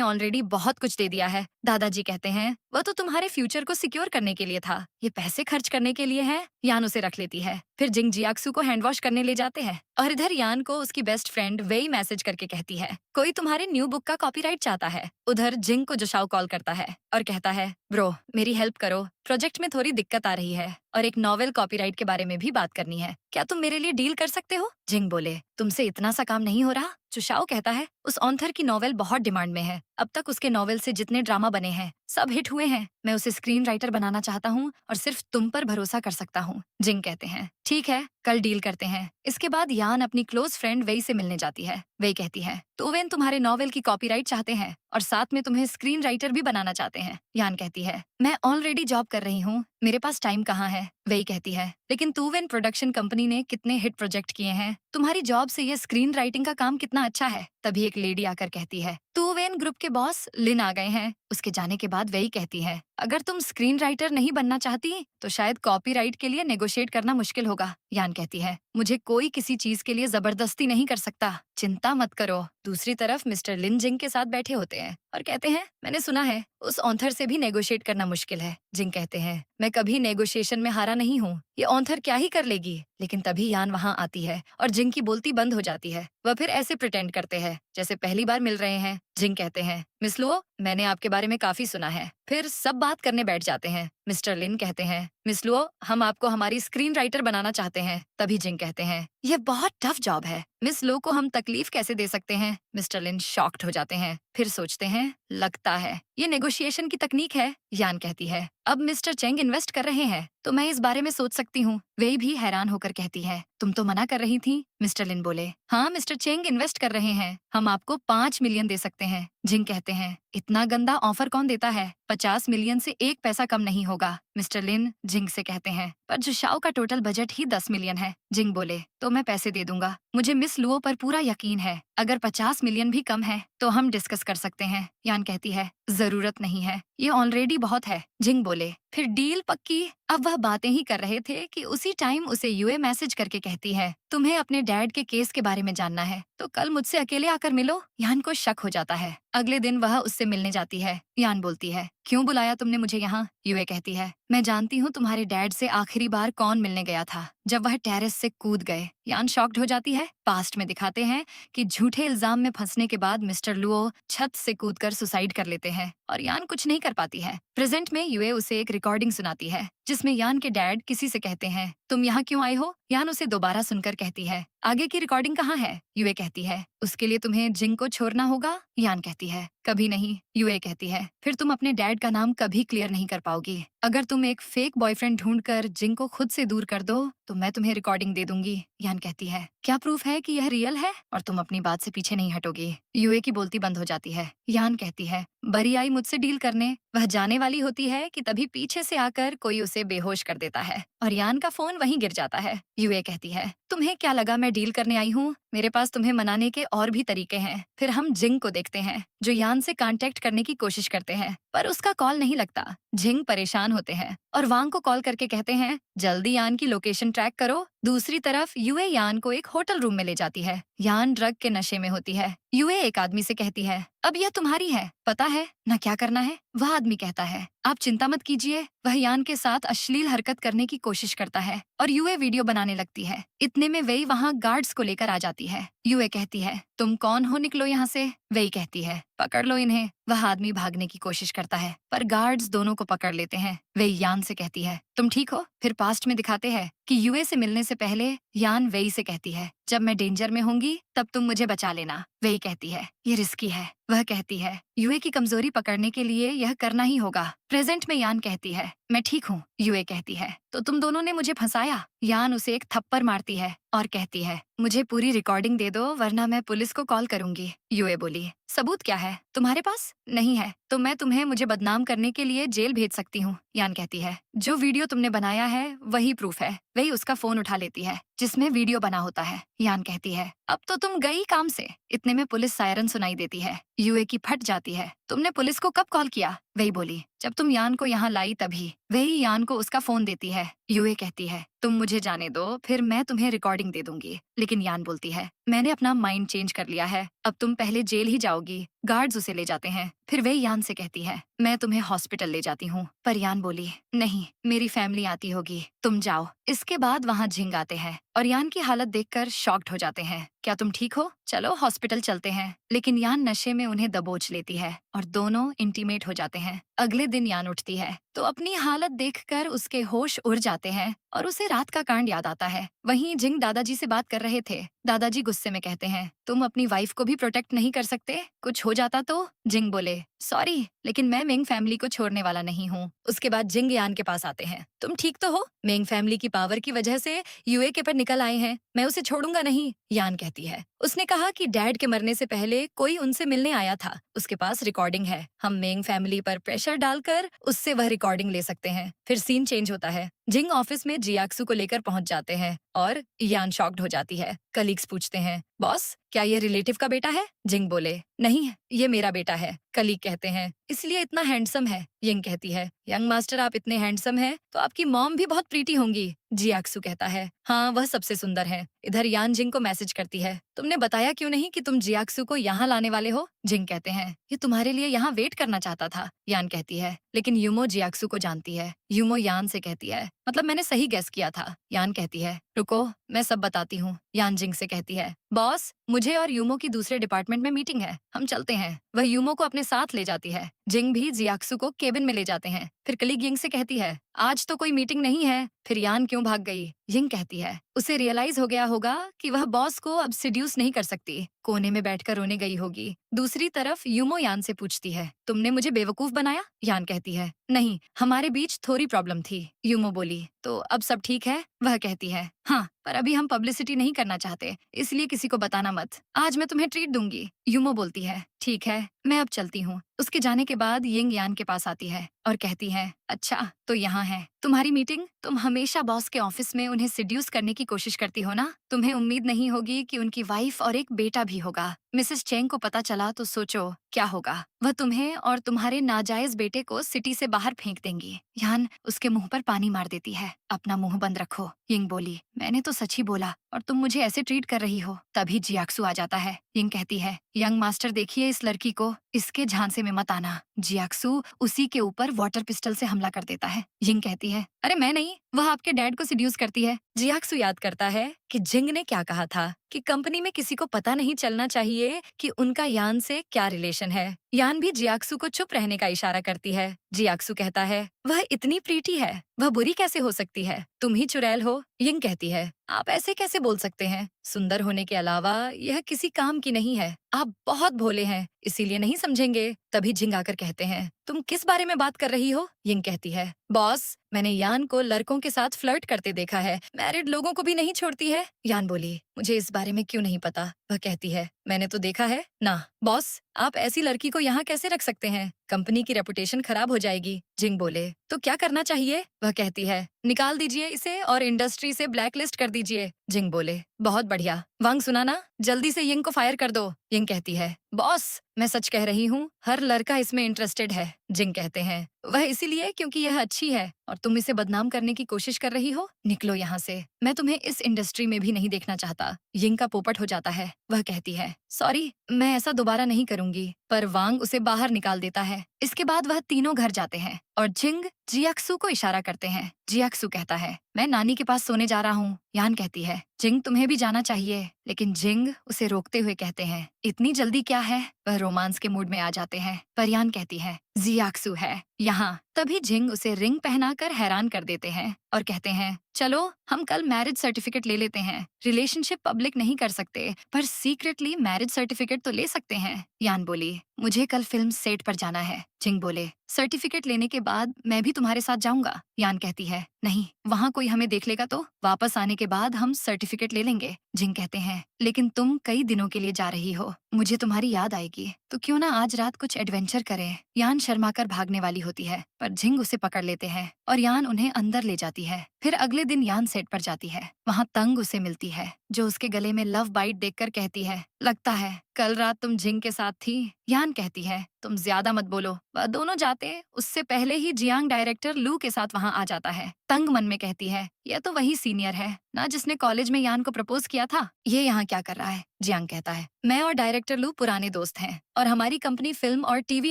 ऑलरेडी बहुत कुछ दे दिया है। दादाजी कहते हैं, वह तो तुम्हारे फ्यूचर को सिक्योर करने के लिए था, ये पैसे खर्च करने के लिए है। यान उसे रख लेती है। फिर जिंग जियाक्सु को हैंड वॉश करने ले जाते हैं और इधर यान को उसकी बेस्ट फ्रेंड वेई मैसेज करके कहती है, कोई तुम्हारे न्यू बुक का कॉपीराइट चाहता है। उधर जिंग को जोशाओ कॉल करता है और कहता है, ब्रो मेरी हेल्प करो, प्रोजेक्ट में थोड़ी दिक्कत आ रही है और एक नॉवेल कॉपीराइट के बारे में भी बात करनी है, क्या तुम मेरे लिए डील कर सकते हो? जिंग बोले, तुमसे इतना सा काम नहीं हो रहा। जोशाओ कहता है, उस ऑथर की नॉवेल बहुत डिमांड में है, अब तक उसके नॉवेल से जितने ड्रामा बने हैं सब हिट हुए हैं। मैं उसे स्क्रीन राइटर बनाना चाहता हूँ और सिर्फ तुम पर भरोसा कर सकता हूँ। जिंग कहते हैं, ठीक है कल डील करते हैं। इसके बाद यान अपनी क्लोज फ्रेंड वेई से मिलने जाती है। वेई कहती है, तो वेन तुम्हारे नॉवेल की कॉपीराइट चाहते हैं और साथ में तुम्हें स्क्रीन राइटर भी बनाना चाहते हैं। यान कहती है, मैं ऑलरेडी जॉब कर रही हूँ, मेरे पास टाइम कहाँ है। वेई कहती है, लेकिन तूवेन प्रोडक्शन कंपनी ने कितने हिट प्रोजेक्ट किए हैं, तुम्हारी जॉब से ये स्क्रीन राइटिंग का काम कितना अच्छा है। तभी एक लेडी आकर कहती है, तूवेन ग्रुप के बॉस लिन आ गए हैं। उसके जाने के बाद वेई कहती है, अगर तुम स्क्रीन राइटर नहीं बनना चाहती तो शायद कॉपीराइट के लिए नेगोशिएट करना मुश्किल होगा। यान कहती है, मुझे कोई किसी चीज के लिए जबरदस्ती नहीं कर सकता, चिंता मत करो। दूसरी तरफ मिस्टर लिन जिंग के साथ बैठे होते हैं और कहते हैं, मैंने सुना है उस ऑथर से भी नेगोशिएट करना मुश्किल है। जिंग कहते हैं, मैं कभी नेगोशिएशन में हारा नहीं हूँ, ये ऑथर क्या ही कर लेगी। लेकिन तभी यान वहाँ आती है और जिंग की बोलती बंद हो जाती है। वह फिर ऐसे प्रिटेंड करते हैं जैसे पहली बार मिल रहे हैं। जिंग कहते हैं, मिस लुओ मैंने आपके बारे में काफी सुना है। फिर सब बात करने बैठ जाते हैं। मिस्टर लिन कहते हैं, मिस लुओ हम आपको हमारी स्क्रीन राइटर बनाना चाहते हैं। तभी जिंग कहते हैं, यह बहुत टफ जॉब है, मिस लो को हम तकलीफ कैसे दे सकते हैं। मिस्टर लिन शॉक्ड हो जाते हैं, फिर सोचते हैं लगता है ये नेगोशिएशन की तकनीक है। यान कहती है, अब मिस्टर चेंग इन्वेस्ट कर रहे हैं तो मैं इस बारे में सोच सकती हूँ। वे भी हैरान होकर कहती है, तुम तो मना कर रही थी। मिस्टर लिन बोले, हाँ मिस्टर चेंग इन्वेस्ट कर रहे हैं, हम आपको 5 मिलियन दे सकते हैं। जिंग कहते हैं, इतना गंदा ऑफर कौन देता है, 50 मिलियन से 1 पैसा कम नहीं होगा। मिस्टर लिन जिंग से कहते हैं, पर जोशाओ का टोटल बजट ही 10 मिलियन है। जिंग बोले, तो मैं पैसे दे दूंगा, मुझे मिस लुओ पर पूरा यकीन है, अगर 50 मिलियन भी कम है तो हम डिस्कस कर सकते हैं। यान कहती है, जरूरत नहीं है, ये ऑलरेडी बहुत है। जिंग बोले, फिर डील पक्की। अब वह बातें ही कर रहे थे कि उसी टाइम उसे यूए मैसेज करके कहती है, तुम्हें अपने डैड के केस के बारे में जानना है तो कल मुझसे अकेले आकर मिलो। यान को शक हो जाता है। अगले दिन वह उससे मिलने जाती है। यान बोलती है, क्यों बुलाया तुमने मुझे यहाँ? यूए कहती है, मैं जानती हूँ तुम्हारे डैड से आखिरी बार कौन मिलने गया था, जब वह टेरेस से कूद गए। यान शॉक्ड हो जाती है। पास्ट में दिखाते हैं कि झूठे इल्जाम में फंसने के बाद मिस्टर लुओ छत से कूदकर सुसाइड कर लेते हैं और यान कुछ नहीं कर पाती है। प्रेजेंट में यूए उसे एक रिकॉर्डिंग सुनाती है जिसमें यान के डैड किसी से कहते हैं, तुम यहाँ क्यों आए हो? यान उसे दोबारा सुनकर कहती है, आगे की रिकॉर्डिंग कहाँ है? यूए कहती है, उसके लिए तुम्हें जिंग को छोड़ना होगा। यान कहती है, कभी नहीं। यूए कहती है, फिर तुम अपने डैड का नाम कभी क्लियर नहीं कर पाओगी। अगर तुम एक फेक बॉयफ्रेंड ढूंढकर जिंग को खुद से दूर कर दो तो मैं तुम्हें रिकॉर्डिंग दे दूंगी। यान कहती है, क्या प्रूफ है कि यह रियल है और तुम अपनी बात से पीछे नहीं हटोगी? यूए की बोलती बंद हो जाती है। यान कहती है, बरी आई मुझसे डील करने। वह जाने वाली होती है कि तभी पीछे से आकर कोई उसे बेहोश कर देता है और यान का फोन वहीं गिर जाता है। यूए कहती है, तुम्हें क्या लगा मैं डील करने आई हूँ? मेरे पास तुम्हें मनाने के और भी तरीके हैं। फिर हम जिंग को देखते हैं जो यान से कांटेक्ट करने की कोशिश करते हैं पर उसका कॉल नहीं लगता। जिंग परेशान होते हैं और वांग को कॉल करके कहते हैं, जल्दी यान की लोकेशन ट्रैक करो। दूसरी तरफ यूए यान को एक होटल रूम में ले जाती है। यान ड्रग के नशे में होती है। यूए एक आदमी से कहती है, अब यह तुम्हारी है, पता है ना क्या करना है? वह आदमी कहता है, आप चिंता मत कीजिए। वह यान के साथ अश्लील हरकत करने की कोशिश करता है और यूए वीडियो बनाने लगती है। इतने में वेई वहाँ गार्ड्स को लेकर आ जाती है। यूए कहती है, तुम कौन हो, निकलो यहाँ से। वेई कहती है, पकड़ लो इन्हें। वह आदमी भागने की कोशिश करता है पर गार्ड्स दोनों को पकड़ लेते हैं। वेई यान से कहती है, तुम ठीक हो? फिर पास्ट में दिखाते हैं कि यूए से मिलने से पहले यान वेई से कहती है, जब मैं डेंजर में होंगी तब तुम मुझे बचा लेना। वही कहती है ये रिस्की है। वह कहती है यूए की कमजोरी पकड़ने के लिए यह करना ही होगा। प्रेजेंट में यान कहती है मैं ठीक हूँ। यूए कहती है तो तुम दोनों ने मुझे फंसाया। यान उसे एक थप्पड़ मारती है और कहती है मुझे पूरी रिकॉर्डिंग दे दो वरना मैं पुलिस को कॉल करूंगी। यूए बोली सबूत क्या है तुम्हारे पास? नहीं है तो मैं तुम्हें मुझे बदनाम करने के लिए जेल भेज सकती हूँ। यान कहती है जो वीडियो तुमने बनाया है वही प्रूफ है। वही उसका फोन उठा लेती है जिसमें वीडियो बना होता है। यान कहती है अब तो तुम गई काम से। इतने में पुलिस सायरन सुनाई देती है। यूए की फट जाती है तुमने पुलिस को कब कॉल किया? वही बोली जब तुम यान को यहाँ लाई तभी। वही यान को उसका फोन देती है। यूए कहती है तुम मुझे जाने दो फिर मैं तुम्हें रिकॉर्डिंग दे दूंगी। लेकिन यान बोलती है मैंने अपना माइंड चेंज कर लिया है। अब तुम पहले जेल ही जाओगी। गार्ड्स उसे ले जाते हैं। फिर वही यान से कहती है मैं तुम्हें हॉस्पिटल ले जाती हूँ। पर यान बोली नहीं मेरी फैमिली आती होगी तुम जाओ। इसके बाद वहाँ झिंग आते हैं और यान की हालत देखकर शॉक्ड हो जाते हैं। क्या तुम ठीक हो? चलो हॉस्पिटल चलते हैं। लेकिन यान नशे में उन्हें दबोच लेती है और दोनों इंटीमेट हो जाते हैं। अगले दिन यान उठती है तो अपनी हालत देखकर उसके होश उड़ जाते हैं और उसे रात का कांड याद आता है। वहीं जिंग दादाजी से बात कर रहे थे। दादाजी गुस्से में कहते हैं तुम अपनी वाइफ को भी प्रोटेक्ट नहीं कर सकते? कुछ हो जाता तो? जिंग बोले सॉरी लेकिन मैं मेंग फैमिली को छोड़ने वाला नहीं हूँ। उसके बाद जिंग यान के पास आते हैं। तुम ठीक तो हो? मेंग फैमिली की पावर की वजह से यूए के पर निकल आए हैं। मैं उसे छोड़ूंगा नहीं। यान कहती है उसने कहा कि डैड के मरने से पहले कोई उनसे मिलने आया था। उसके पास रिकॉर्डिंग है। हम मेंग फैमिली पर प्रेशर डालकर उससे वह रिकॉर्डिंग ले सकते हैं। फिर सीन चेंज होता है। जिंग ऑफिस में जियाक्सु को लेकर पहुंच जाते हैं और यान शॉक्ड हो जाती है। कलीग्स पूछते हैं बॉस क्या ये रिलेटिव का बेटा है? जिंग बोले नहीं ये मेरा बेटा है। कलीग कहते हैं इसलिए इतना हैंडसम है। यंग कहती है यंग मास्टर आप इतने हैंडसम हैं तो आपकी मॉम भी बहुत प्रीटी होंगी। जियाक्सु कहता है हाँ वह सबसे सुंदर है। इधर यान जिंग को मैसेज करती है तुमने बताया क्यों नहीं कि तुम जियाक्सु को यहाँ लाने वाले हो? जिंग कहते हैं ये तुम्हारे लिए यहाँ वेट करना चाहता था। यान कहती है लेकिन यूमो जियाक्सु को जानती है। यूमो यान से कहती है मतलब मैंने सही गेस किया था। यान कहती है रुको मैं सब बताती हूँ। यान जिंग से कहती है बॉस मुझे और यूमो की दूसरे डिपार्टमेंट में मीटिंग है हम चलते हैं। वह यूमो को अपने साथ ले जाती है। जिंग भी जियाक्सु को केबिन में ले जाते हैं। फिर कलीग यिंग से कहती है आज तो कोई मीटिंग नहीं है। फिर यान क्यों भाग गई? यिंग कहती है उसे रियलाइज हो गया होगा कि वह बॉस को अब सिड्यूस नहीं कर सकती। कोने में बैठकर रोने गई होगी। दूसरी तरफ यूमो यान से पूछती है तुमने मुझे बेवकूफ बनाया? यान कहती है नहीं हमारे बीच थोड़ी प्रॉब्लम थी। यूमो बोली तो अब सब ठीक है? वह कहती है हाँ पर अभी हम पब्लिसिटी नहीं करना चाहते इसलिए किसी को बताना मत। आज मैं तुम्हें ट्रीट दूंगी। यूमो बोलती है ठीक है मैं अब चलती हूँ। उसके जाने के बाद यिंग यान के पास आती है और कहती है अच्छा तो यहाँ है तुम्हारी मीटिंग। तुम हमेशा बॉस के ऑफिस में उन्हें सिड्यूस करने की कोशिश करती हो ना? तुम्हें उम्मीद नहीं होगी कि उनकी वाइफ और एक बेटा भी होगा। मिसेस चेंग को पता चला तो सोचो क्या होगा। वह तुम्हें और तुम्हारे नाजायज बेटे को सिटी से बाहर फेंक देंगी। यान उसके मुंह पर पानी मार देती है अपना मुंह बंद रखो। यिंग बोली मैंने तो सच ही बोला और तुम मुझे ऐसे ट्रीट कर रही हो। तभी जियाक्सु आ जाता है। यिंग कहती है यंग मास्टर देखिए इस लड़की को इसके झांसे में मत आना। जियाक्सु उसी के ऊपर वाटर पिस्टल से हमला कर देता है। यिंग कहती है अरे मैं नहीं वह आपके डैड को सिड्यूस करती है। जियाक्सु याद करता है कि जिंग ने क्या कहा था कि कंपनी में किसी को पता नहीं चलना चाहिए कि उनका यान से क्या रिलेशन है। यान भी जियाक्सु को चुप रहने का इशारा करती है। जियाक्सु कहता है वह इतनी प्रीटी है वह बुरी कैसे हो सकती है? तुम ही चुड़ैल हो। यिंग कहती है आप ऐसे कैसे बोल सकते हैं? सुंदर होने के अलावा यह किसी काम की नहीं है। आप बहुत भोले हैं इसीलिए नहीं समझेंगे। तभी जिंग आकर कहते हैं तुम किस बारे में बात कर रही हो? यिंग कहती है बॉस मैंने यान को लड़कों के साथ फ्लर्ट करते देखा है। मैरिड लोगों को भी नहीं छोड़ती है। यान बोली मुझे इस बारे में क्यों नहीं पता। वह कहती है मैंने तो देखा है ना। बॉस आप ऐसी लड़की को यहाँ कैसे रख सकते हैं? कंपनी की रेपुटेशन खराब हो जाएगी। जिंग बोले तो क्या करना चाहिए? वह कहती है निकाल दीजिए इसे और इंडस्ट्री से ब्लैकलिस्ट कर दीजिए। जिंग बोले बहुत बढ़िया। वांग सुना ना जल्दी से यिंग को फायर कर दो। यिंग कहती है बॉस मैं सच कह रही हूँ हर लड़का इसमें इंटरेस्टेड है। जिंग कहते हैं वह इसीलिए क्योंकि यह अच्छी है और तुम इसे बदनाम करने की कोशिश कर रही हो। निकलो यहाँ से मैं तुम्हें इस इंडस्ट्री में भी नहीं देखना चाहता। यिंग का पोपट हो जाता है। वह कहती है सॉरी मैं ऐसा दोबारा नहीं करूंगी। पर वांग उसे बाहर निकाल देता है। इसके बाद वह तीनों घर जाते हैं और जिंग जियाक्सु को इशारा करते हैं। जियाक्सु कहता है मैं नानी के पास सोने जा रहा हूँ। यान कहती है जिंग तुम्हें भी जाना चाहिए। लेकिन जिंग उसे रोकते हुए कहते हैं इतनी जल्दी क्या है? वह रोमांस के मूड में आ जाते हैं। पर यान कहती है जियाक्सु है यहाँ। तभी जिंग उसे रिंग पहनाकर हैरान कर देते हैं और कहते हैं चलो हम कल मैरिज सर्टिफिकेट ले लेते हैं। रिलेशनशिप पब्लिक नहीं कर सकते, पर सीक्रेटली मैरिज सर्टिफिकेट तो ले सकते हैं। यान बोली, मुझे कल फिल्म सेट पर जाना है। जिंग बोले, सर्टिफिकेट लेने के बाद मैं भी तुम्हारे साथ जाऊंगा। यान कहती है, नहीं, वहाँ कोई हमें देख लेगा तो। वापस आने के बाद हम सर्टिफिकेट ले लेंगे। जिंग कहते हैं, लेकिन तुम कई दिनों के लिए जा रही हो, मुझे तुम्हारी याद आएगी, तो क्यों ना आज रात कुछ एडवेंचर करें। यान शर्माकर भागने वाली होती है, पर जिंग उसे पकड़ लेते हैं और यान उन्हें अंदर ले जाती है। फिर अगले दिन यान सेट पर जाती है। वहाँ तंग उसे मिलती है, जो उसके गले में लव बाइट देखकर कहती है, लगता है कल रात तुम जिंग के साथ थी। यान कहती है, तुम ज्यादा मत बोलो। वह दोनों जाते उससे पहले ही जियांग डायरेक्टर लू के साथ वहाँ आ जाता है। तंग मन में कहती है, यह तो वही सीनियर है ना जिसने कॉलेज में यान को प्रपोज किया था। ये यहाँ क्या कर रहा है। जियांग कहता है, मैं और डायरेक्टर लू पुराने दोस्त हैं और हमारी कंपनी फिल्म और टीवी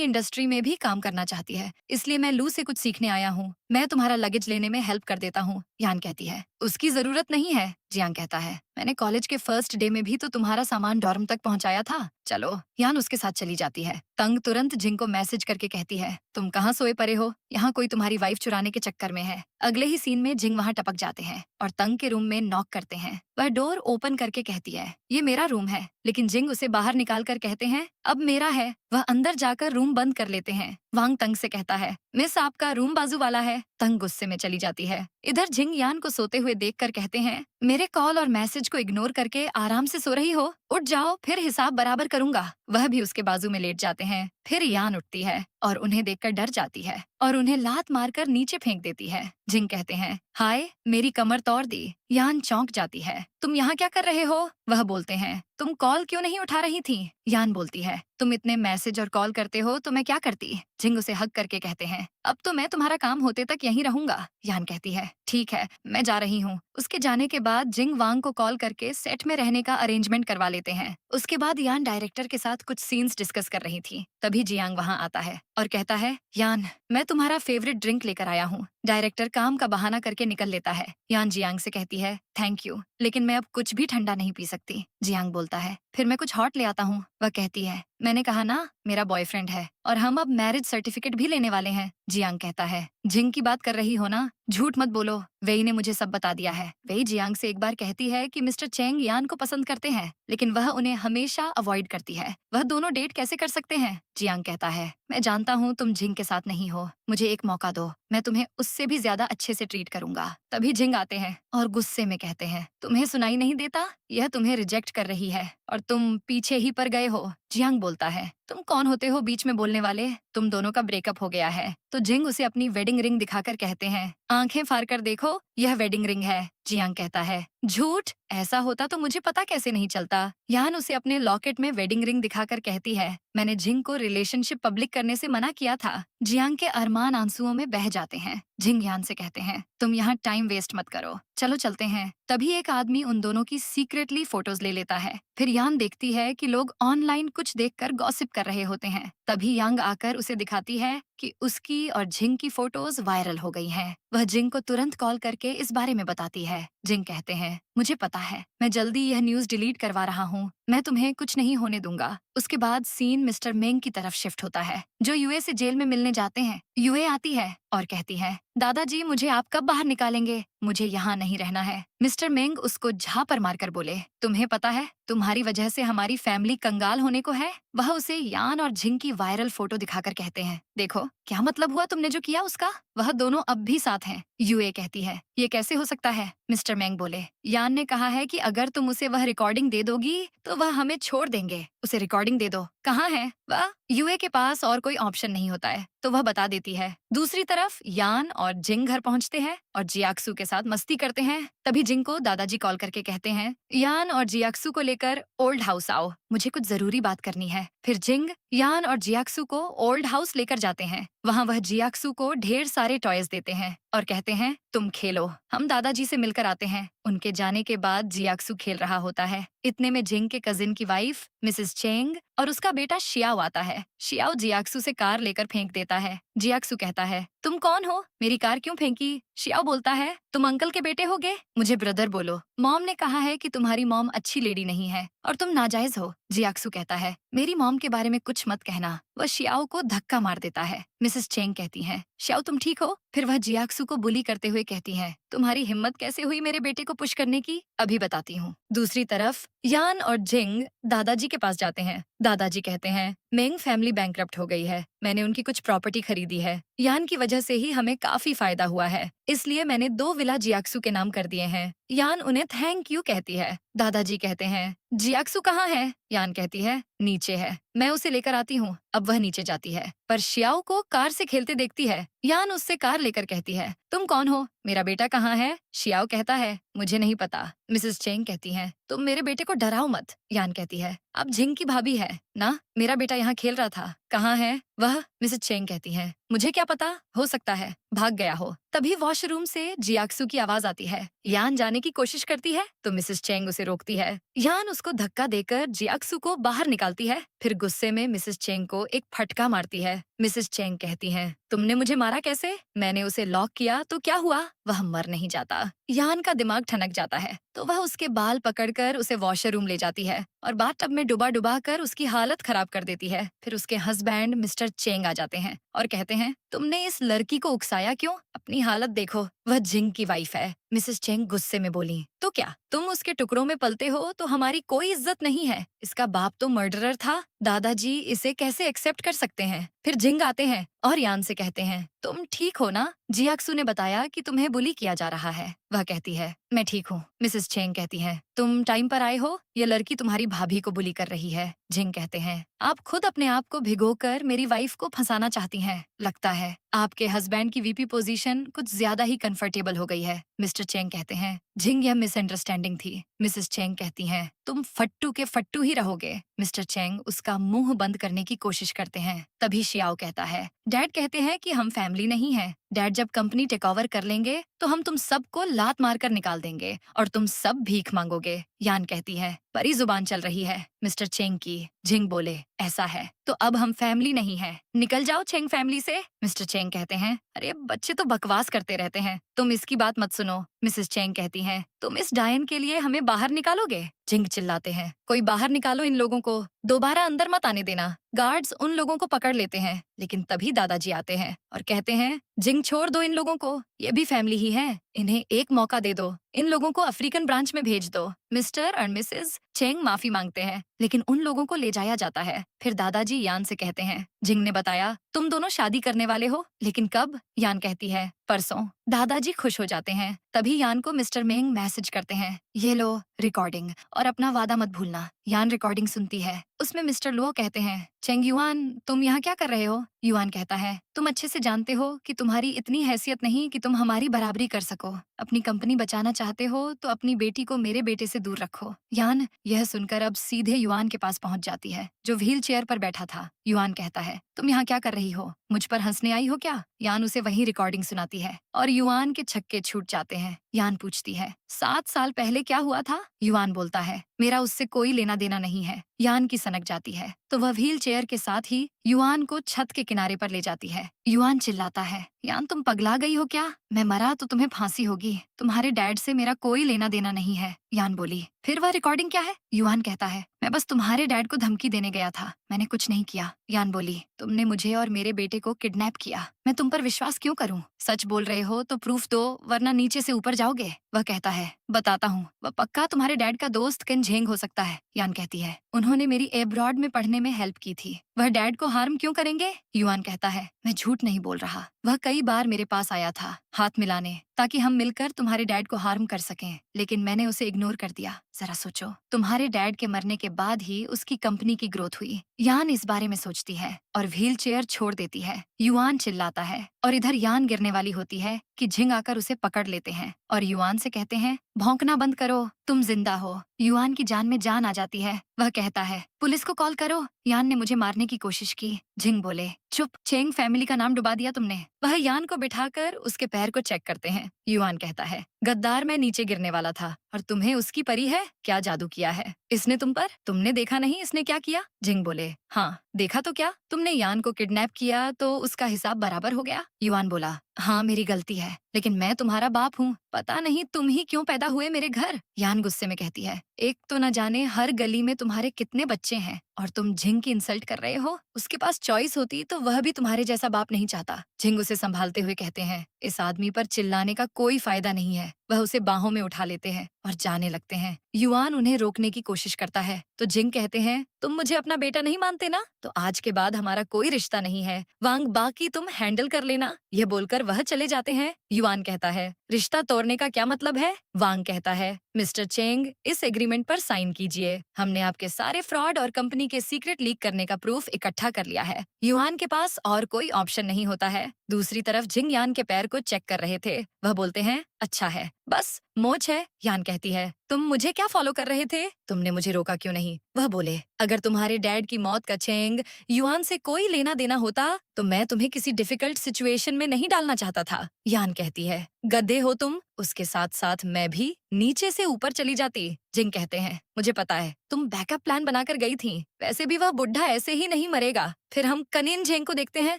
इंडस्ट्री में भी काम करना चाहती है, इसलिए मैं लू से कुछ सीखने आया हूँ। मैं तुम्हारा लगेज लेने में हेल्प कर देता हूँ। यान कहती है, उसकी जरूरत नहीं है। जियांग कहता है, मैंने कॉलेज के फर्स्ट डे में भी तो तुम्हारा सामान डॉर्म तक पहुँचाया था। चलो। यान उसके साथ चली जाती है। तंग तुरंत जिंग को मैसेज करके कहती है, तुम कहाँ सोए पड़े हो, यहाँ कोई तुम्हारी वाइफ चुराने के चक्कर में है। अगले ही सीन में जिंग वहाँ टपक जाते हैं और तंग के रूम में नॉक करते हैं। वह डोर ओपन करके कहती है, ये मेरा रूम है, लेकिन जिंग उसे बाहर निकाल कर कहते हैं, अब मेरा है। वह अंदर जाकर रूम बंद कर लेते हैं। वांग तंग से कहता है, मिस आपका रूम बाजू वाला है। तंग गुस्से में चली जाती है। इधर जिंग यान को सोते हुए देखकर कहते हैं, मेरे कॉल और मैसेज को इग्नोर करके आराम से सो रही हो, उठ जाओ, फिर हिसाब बराबर करूंगा। वह भी उसके बाजू में लेट जाते हैं। फिर यान उठती है और उन्हें देखकर डर जाती है और उन्हें लात मारकर नीचे फेंक देती है। जिंग कहते हैं, हाय, मेरी कमर तोड़ दी। यान चौंक जाती है, तुम यहाँ क्या कर रहे हो। वह बोलते हैं, तुम कॉल क्यों नहीं उठा रही थी। यान बोलती है, तुम इतने मैसेज और कॉल करते हो तो मैं क्या करती। जिंग उसे हक करके कहते हैं, अब तो मैं तुम्हारा काम होते तक यहीं रहूंगा। यान कहती है, ठीक है, मैं जा रही हूँ। उसके जाने के बाद जिंग वांग को कॉल करके सेट में रहने का अरेंजमेंट करवा लेते हैं। उसके बाद यान डायरेक्टर के साथ कुछ सीन्स डिस्कस कर रही थी। तभी जियांग वहाँ आता है और कहता है, यान, मैं तुम्हारा फेवरेट ड्रिंक लेकर आया हूँ। डायरेक्टर काम का बहाना करके निकल लेता है। यान जियांग से कहती है, थैंक यू, लेकिन मैं अब कुछ भी ठंडा नहीं पी सकती। जियांग बोलता है, फिर मैं कुछ हॉट ले आता हूँ। वह कहती है, मैंने कहा ना, मेरा बॉयफ्रेंड है और हम अब मैरिज सर्टिफिकेट भी लेने वाले हैं। जियांग कहता है, जिंग की बात कर रही हो ना, झूठ मत बोलो, वेई ने मुझे सब बता दिया है। वेई जियांग से एक बार कहती है कि मिस्टर चेंग यान को पसंद करते हैं, लेकिन वह उन्हें हमेशा अवॉइड करती है। वह दोनों डेट कैसे कर सकते हैं। जियांग कहता है, मैं जानता हूँ तुम जिंग के साथ नहीं हो, मुझे एक मौका दो, मैं तुम्हें उससे भी ज्यादा अच्छे से ट्रीट करूंगा। तभी जिंग आते हैं और गुस्से में कहते हैं, तुम्हें सुनाई नहीं देता, यह तुम्हें रिजेक्ट कर रही है और तुम पीछे ही पर गए हो। जियांग बोलता है, तुम कौन होते हो बीच में बोलने वाले, तुम दोनों का ब्रेकअप हो गया है। तो जिंग उसे अपनी वेडिंग रिंग दिखाकर कहते हैं, आंखें फाड़ कर देखो, यह वेडिंग रिंग है। जियांग कहता है, झूठ, ऐसा होता तो मुझे पता कैसे नहीं चलता। यान उसे अपने लॉकेट में वेडिंग रिंग दिखाकर कहती है, मैंने जिंग को रिलेशनशिप पब्लिक करने से मना किया था। जियांग के अरमान आंसुओं में बह जाते हैं। जिंग यान से कहते हैं, तुम यहाँ टाइम वेस्ट मत करो, चलो चलते हैं। तभी एक आदमी उन दोनों की सीक्रेटली फोटोज ले लेता है। फिर यान देखती है कि लोग ऑनलाइन कुछ देखकर गॉसिप कर रहे होते हैं। तभी यांग आकर उसे दिखाती है कि उसकी और जिंग की फोटोज वायरल हो गई हैं। वह जिंग को तुरंत कॉल करके इस बारे में बताती है। जिंग कहते हैं, मुझे पता है, मैं जल्दी यह न्यूज डिलीट करवा रहा हूँ, मैं तुम्हें कुछ नहीं होने दूंगा। उसके बाद सीन मिस्टर मेंग की तरफ शिफ्ट होता है, जो यूए से जेल में मिलने जाते हैं। यूए आती है और कहती है, दादाजी, मुझे आप कब बाहर निकालेंगे, मुझे यहाँ नहीं रहना है। मिस्टर मेंग उसको झापर मारकर बोले, तुम्हें पता है, तुम्हारी वजह से हमारी फैमिली कंगाल होने को है। वह उसे यान और जिंग की वायरल फोटो दिखाकर कहते हैं, देखो क्या मतलब हुआ तुमने जो किया उसका, वह दोनों अब भी साथ हैं। यूए कहती है, ये कैसे हो सकता है। मिस्टर मेंग बोले, यान ने कहा है कि अगर तुम उसे वह रिकॉर्डिंग दे दोगी तो वह हमें छोड़ देंगे। उसे रिकॉर्डिंग दे दो। कहाँ है वह। यूए के पास और कोई ऑप्शन नहीं होता है, तो वह बता देती है। दूसरी तरफ यान और जिंग घर पहुँचते हैं और जियाक्सू के साथ मस्ती करते हैं। तभी जिंग को दादाजी कॉल करके कहते हैं, यान और जियाक्सू को लेकर ओल्ड हाउस आओ, मुझे कुछ जरूरी बात करनी है। फिर जिंग यान और जियाक्सू को ओल्ड हाउस लेकर जाते हैं। वहाँ वह जियाक्सू को ढेर सारे टॉयज देते हैं और कहते हैं, तुम खेलो, हम दादाजी से मिलकर आते हैं। उनके जाने के बाद जियाक्सू खेल रहा होता है। इतने में जिंग के कजिन की वाइफ मिसेस चेंग और उसका बेटा शियाओ आता है। शियाओ जियाक्सू से कार लेकर फेंक देता है जियाक्सु कहता है, तुम कौन हो? मेरी कार क्यों फेंकी? शियाओ बोलता है, तुम अंकल के बेटे होगे? मुझे ब्रदर बोलो। मॉम ने कहा है कि तुम्हारी मॉम अच्छी लेडी नहीं है और तुम नाजायज हो। जियाक्सु कहता है, मेरी मॉम के बारे में कुछ मत कहना। वह शियाओ को धक्का मार देता है। मिसेस चेंग कहती है, शियाओ तुम ठीक हो? फिर वह जियाक्सु को बुली करते हुए कहती है, तुम्हारी हिम्मत कैसे हुई मेरे बेटे को पुश करने की? अभी बताती हूँ। दूसरी तरफ यान और जिंग दादाजी के पास जाते हैं। दादाजी कहते हैं, मेंग फैमिली बैंकरप्ट हो गई है। मैंने उनकी कुछ प्रॉपर्टी खरीदी है। यान की वजह से ही हमें काफी फायदा हुआ है, इसलिए मैंने 2 विला जियाक्सु के नाम कर दिए हैं। यान उन्हें थैंक यू कहती है। दादाजी कहते हैं, जियाक्सु कहाँ है? यान कहती है, नीचे है, मैं उसे लेकर आती हूँ। अब वह नीचे जाती है, पर शियाओ को कार से खेलते देखती है। यान उससे कार लेकर कहती है, तुम कौन हो? मेरा बेटा कहाँ है? शियाओ कहता है, मुझे नहीं पता। मिसेस चेंग कहती है, तुम मेरे बेटे को डराओ मत। यान कहती है, अब झिंग की भाभी है ना, मेरा बेटा यहाँ खेल रहा था, कहाँ है वह? मिसेस चेंग कहती है, मुझे क्या पता, हो सकता है भाग गया हो। तभी वॉशरूम से जियाक्सु की आवाज आती है। यान जाने की कोशिश करती है तो मिसेस चेंग उसे रोकती है। यान उसको धक्का देकर जियाक्सु को बाहर निकालती है। फिर गुस्से में मिसेस चेंग को एक फटका मारती है। मिसेस चेंग कहती हैं, तुमने मुझे मारा कैसे? मैंने उसे लॉक किया तो क्या हुआ? वह मर नहीं जाता। यान का दिमाग ठनक जाता है तो वह उसके बाल पकड़कर उसे वॉशरूम ले जाती है और बाथटब में डुबा डुबा कर उसकी हालत खराब कर देती है। फिर उसके हस्बैंड मिस्टर चेंग आ जाते हैं और कहते हैं, तुमने इस लड़की को उकसाया क्यों? अपनी हालत देखो, वह जिंग की वाइफ है। मिसेस चेंग गुस्से में बोली, तो क्या तुम उसके टुकड़ों में पलते हो तो हमारी कोई इज्जत नहीं है? इसका बाप तो मर्डरर था। दादाजी इसे कैसे एक्सेप्ट कर सकते हैं? फिर जिंग आते हैं और यान से कहते हैं, तुम ठीक हो ना? जियाक्सु ने बताया कि तुम्हें बुली किया जा रहा है। वह कहती है, मैं ठीक हूँ। मिसेस चेंग कहती है, तुम टाइम पर आए हो? ये लड़की तुम्हारी भाभी को बुली कर रही है। जिंग कहते हैं, आप खुद अपने आप को भिगोकर मेरी वाइफ को फंसाना चाहती हैं। लगता है आपके हस्बैंड की वीपी पोजीशन कुछ ज्यादा ही कंफर्टेबल हो गई है। मिस्टर चेंग कहते हैं, जिंग यह मिसअंडरस्टैंडिंग थी। मिसेस चेंग कहती हैं, तुम फट्टू के फट्टू ही रहोगे। मिस्टर चेंग उसका मुंह बंद करने की कोशिश करते हैं। तभी शियाओ कहता है, डैड कहते हैं कि हम फैमिली नहीं है। डैड जब कंपनी टेक ओवर कर लेंगे तो हम तुम सबको लात मारकर निकाल देंगे और तुम सब भीख मांगोगे। यान कहती है, बड़ी जुबान चल रही है मिस्टर चेंग की। जिंग बोले, ऐसा है तो अब हम फैमिली नहीं है, निकल जाओ चेंग फैमिली से। मिस्टर चेंग कहते हैं, अरे बच्चे तो बकवास करते रहते हैं, तुम इसकी बात मत सुनो। मिसेस चेंग कहती हैं, तुम इस डायन के लिए हमें बाहर निकालोगे? जिंग चिल्लाते हैं, कोई बाहर निकालो इन लोगों को, दोबारा अंदर मत आने देना। गार्ड्स उन लोगों को पकड़ लेते हैं, लेकिन तभी दादाजी आते हैं और कहते हैं, जिंग छोड़ दो इन लोगों को, ये भी फैमिली ही है, इन्हें एक मौका दे दो, इन लोगों को अफ्रीकन ब्रांच में भेज दो। मिस्टर और मिसेस चेंग माफी मांगते हैं, लेकिन उन लोगों को ले जाया जाता है। फिर दादाजी यान से कहते हैं, जिंग ने बताया तुम दोनों शादी करने वाले हो, लेकिन कब? यान कहती है, परसों। दादाजी खुश हो जाते हैं। तभी यान को मिस्टर मेंग मैसेज करते हैं, ये लो रिकॉर्डिंग और अपना वादा मत भूलना। यान रिकॉर्डिंग सुनती है, उसमें मिस्टर लुओ कहते हैं, चेंग युआन तुम यहाँ क्या कर रहे हो? युआन कहता है, तुम अच्छे से जानते हो कि तुम्हारी इतनी हैसियत नहीं कि तुम हमारी बराबरी कर सको। अपनी कंपनी बचाना चाहते हो तो अपनी बेटी को मेरे बेटे से दूर रखो। यान यह सुनकर अब सीधे युआन के पास पहुंच जाती है, जो व्हील चेयर पर बैठा था। युआन कहता है, तुम यहाँ क्या कर रही हो? मुझ पर हंसने आई हो क्या? यान उसे वही रिकॉर्डिंग सुनाती है और युआन के छक्के छूट जाते हैं। यान पूछती है, 7 साल पहले क्या हुआ था? युआन बोलता है, मेरा उससे कोई लेना देना नहीं है। यान की सनक जाती है तो वह व्हील चेयर के साथ ही युआन को छत के किनारे पर ले जाती है। युआन चिल्लाता है, यान तुम पगला गई हो क्या? मैं मरा तो तुम्हें फांसी होगी, तुम्हारे डैड से मेरा कोई लेना देना नहीं है। यान बोली, फिर वह रिकॉर्डिंग क्या है? युआन कहता है, मैं बस तुम्हारे डैड को धमकी देने गया था, मैंने कुछ नहीं किया। यान बोली, तुमने मुझे और मेरे बेटे को किडनैप किया, मैं तुम पर विश्वास क्यों करूं? सच बोल रहे हो तो प्रूफ दो, वरना नीचे से ऊपर जाओगे। वह कहता है, बताता हूँ, वह पक्का तुम्हारे डैड का दोस्त किन झेंग हो सकता है। यान कहती है, उन्होंने मेरी एब्रॉड में पढ़ने में हेल्प की थी, वह डैड को हार्म क्यों करेंगे? युआन कहता है, मैं झूठ नहीं बोल रहा, वह कई बार मेरे पास आया था हाथ मिलाने, ताकि हम मिलकर तुम्हारे डैड को हार्म कर सकें, लेकिन मैंने उसे इग्नोर कर दिया। जरा सोचो, तुम्हारे डैड के मरने के बाद ही उसकी कंपनी की ग्रोथ हुई। यान इस बारे में सोचती है और व्हील चेयर छोड़ देती है। युआन चिल्लाता है और इधर यान गिरने वाली होती है कि झिंग आकर उसे पकड़ लेते हैं और युआन से कहते हैं, भौंकना बंद करो, तुम जिंदा हो। युआन की जान में जान आ जाती है। वह कहता है, पुलिस को कॉल करो। यान ने मुझे मारने की कोशिश की। जिंग बोले, चुप, चेंग फैमिली का नाम डुबा दिया तुमने। वह यान को बिठाकर उसके पैर को चेक करते हैं। युआन कहता है, गद्दार, मैं नीचे गिरने वाला था और तुम्हें उसकी परी है, क्या जादू किया है इसने तुम पर? तुमने देखा नहीं इसने क्या किया? जिंग बोले, हाँ देखा तो क्या, तुमने यान को किडनैप किया तो उसका हिसाब बराबर हो गया। युआन बोला, हाँ मेरी गलती है, लेकिन मैं तुम्हारा बाप हूँ, पता नहीं तुम ही क्यों पैदा हुए मेरे घर। यान गुस्से में कहती है, एक तो न जाने हर गली में तुम्हारे कितने बच्चे हैं और तुम झिंग की इंसल्ट कर रहे हो। उसके पास चॉइस होती तो वह भी तुम्हारे जैसा बाप नहीं चाहता। झिंग उसे संभालते हुए कहते हैं, इस आदमी पर चिल्लाने का कोई फायदा नहीं है। वह उसे बाहों में उठा लेते हैं और जाने लगते हैं। युआन उन्हें रोकने की कोशिश करता है तो जिंग कहते हैं, तुम मुझे अपना बेटा नहीं मानते ना, तो आज के बाद हमारा कोई रिश्ता नहीं है। वांग, बाकी तुम हैंडल कर लेना। यह बोलकर वह चले जाते हैं। युआन कहता है, रिश्ता तोड़ने का क्या मतलब है? वांग कहता है, मिस्टर चेंग, इस एग्रीमेंट पर साइन कीजिए। हमने आपके सारे फ्रॉड और कंपनी के सीक्रेट लीक करने का प्रूफ इकट्ठा कर लिया है। युआन के पास और कोई ऑप्शन नहीं होता है। दूसरी तरफ जिंग यान के पैर को चेक कर रहे थे। वह बोलते हैं, अच्छा है, बस मोच है। यान कहती है, तुम मुझे क्या फॉलो कर रहे थे? तुमने मुझे रोका क्यों नहीं? वह बोले, अगर तुम्हारे डैड की मौत का चेंग युआन से कोई लेना देना होता तो मैं तुम्हें किसी डिफिकल्ट सिचुएशन में नहीं डालना चाहता था। यान कहती है, गधे हो तुम, उसके साथ साथ मैं भी नीचे से ऊपर चली जाती। जिंग कहते हैं, मुझे पता है, तुम बैकअप प्लान बनाकर गई थी, वैसे भी वह बुढ़ा ऐसे ही नहीं मरेगा। फिर हम कनिन झेंग को देखते हैं।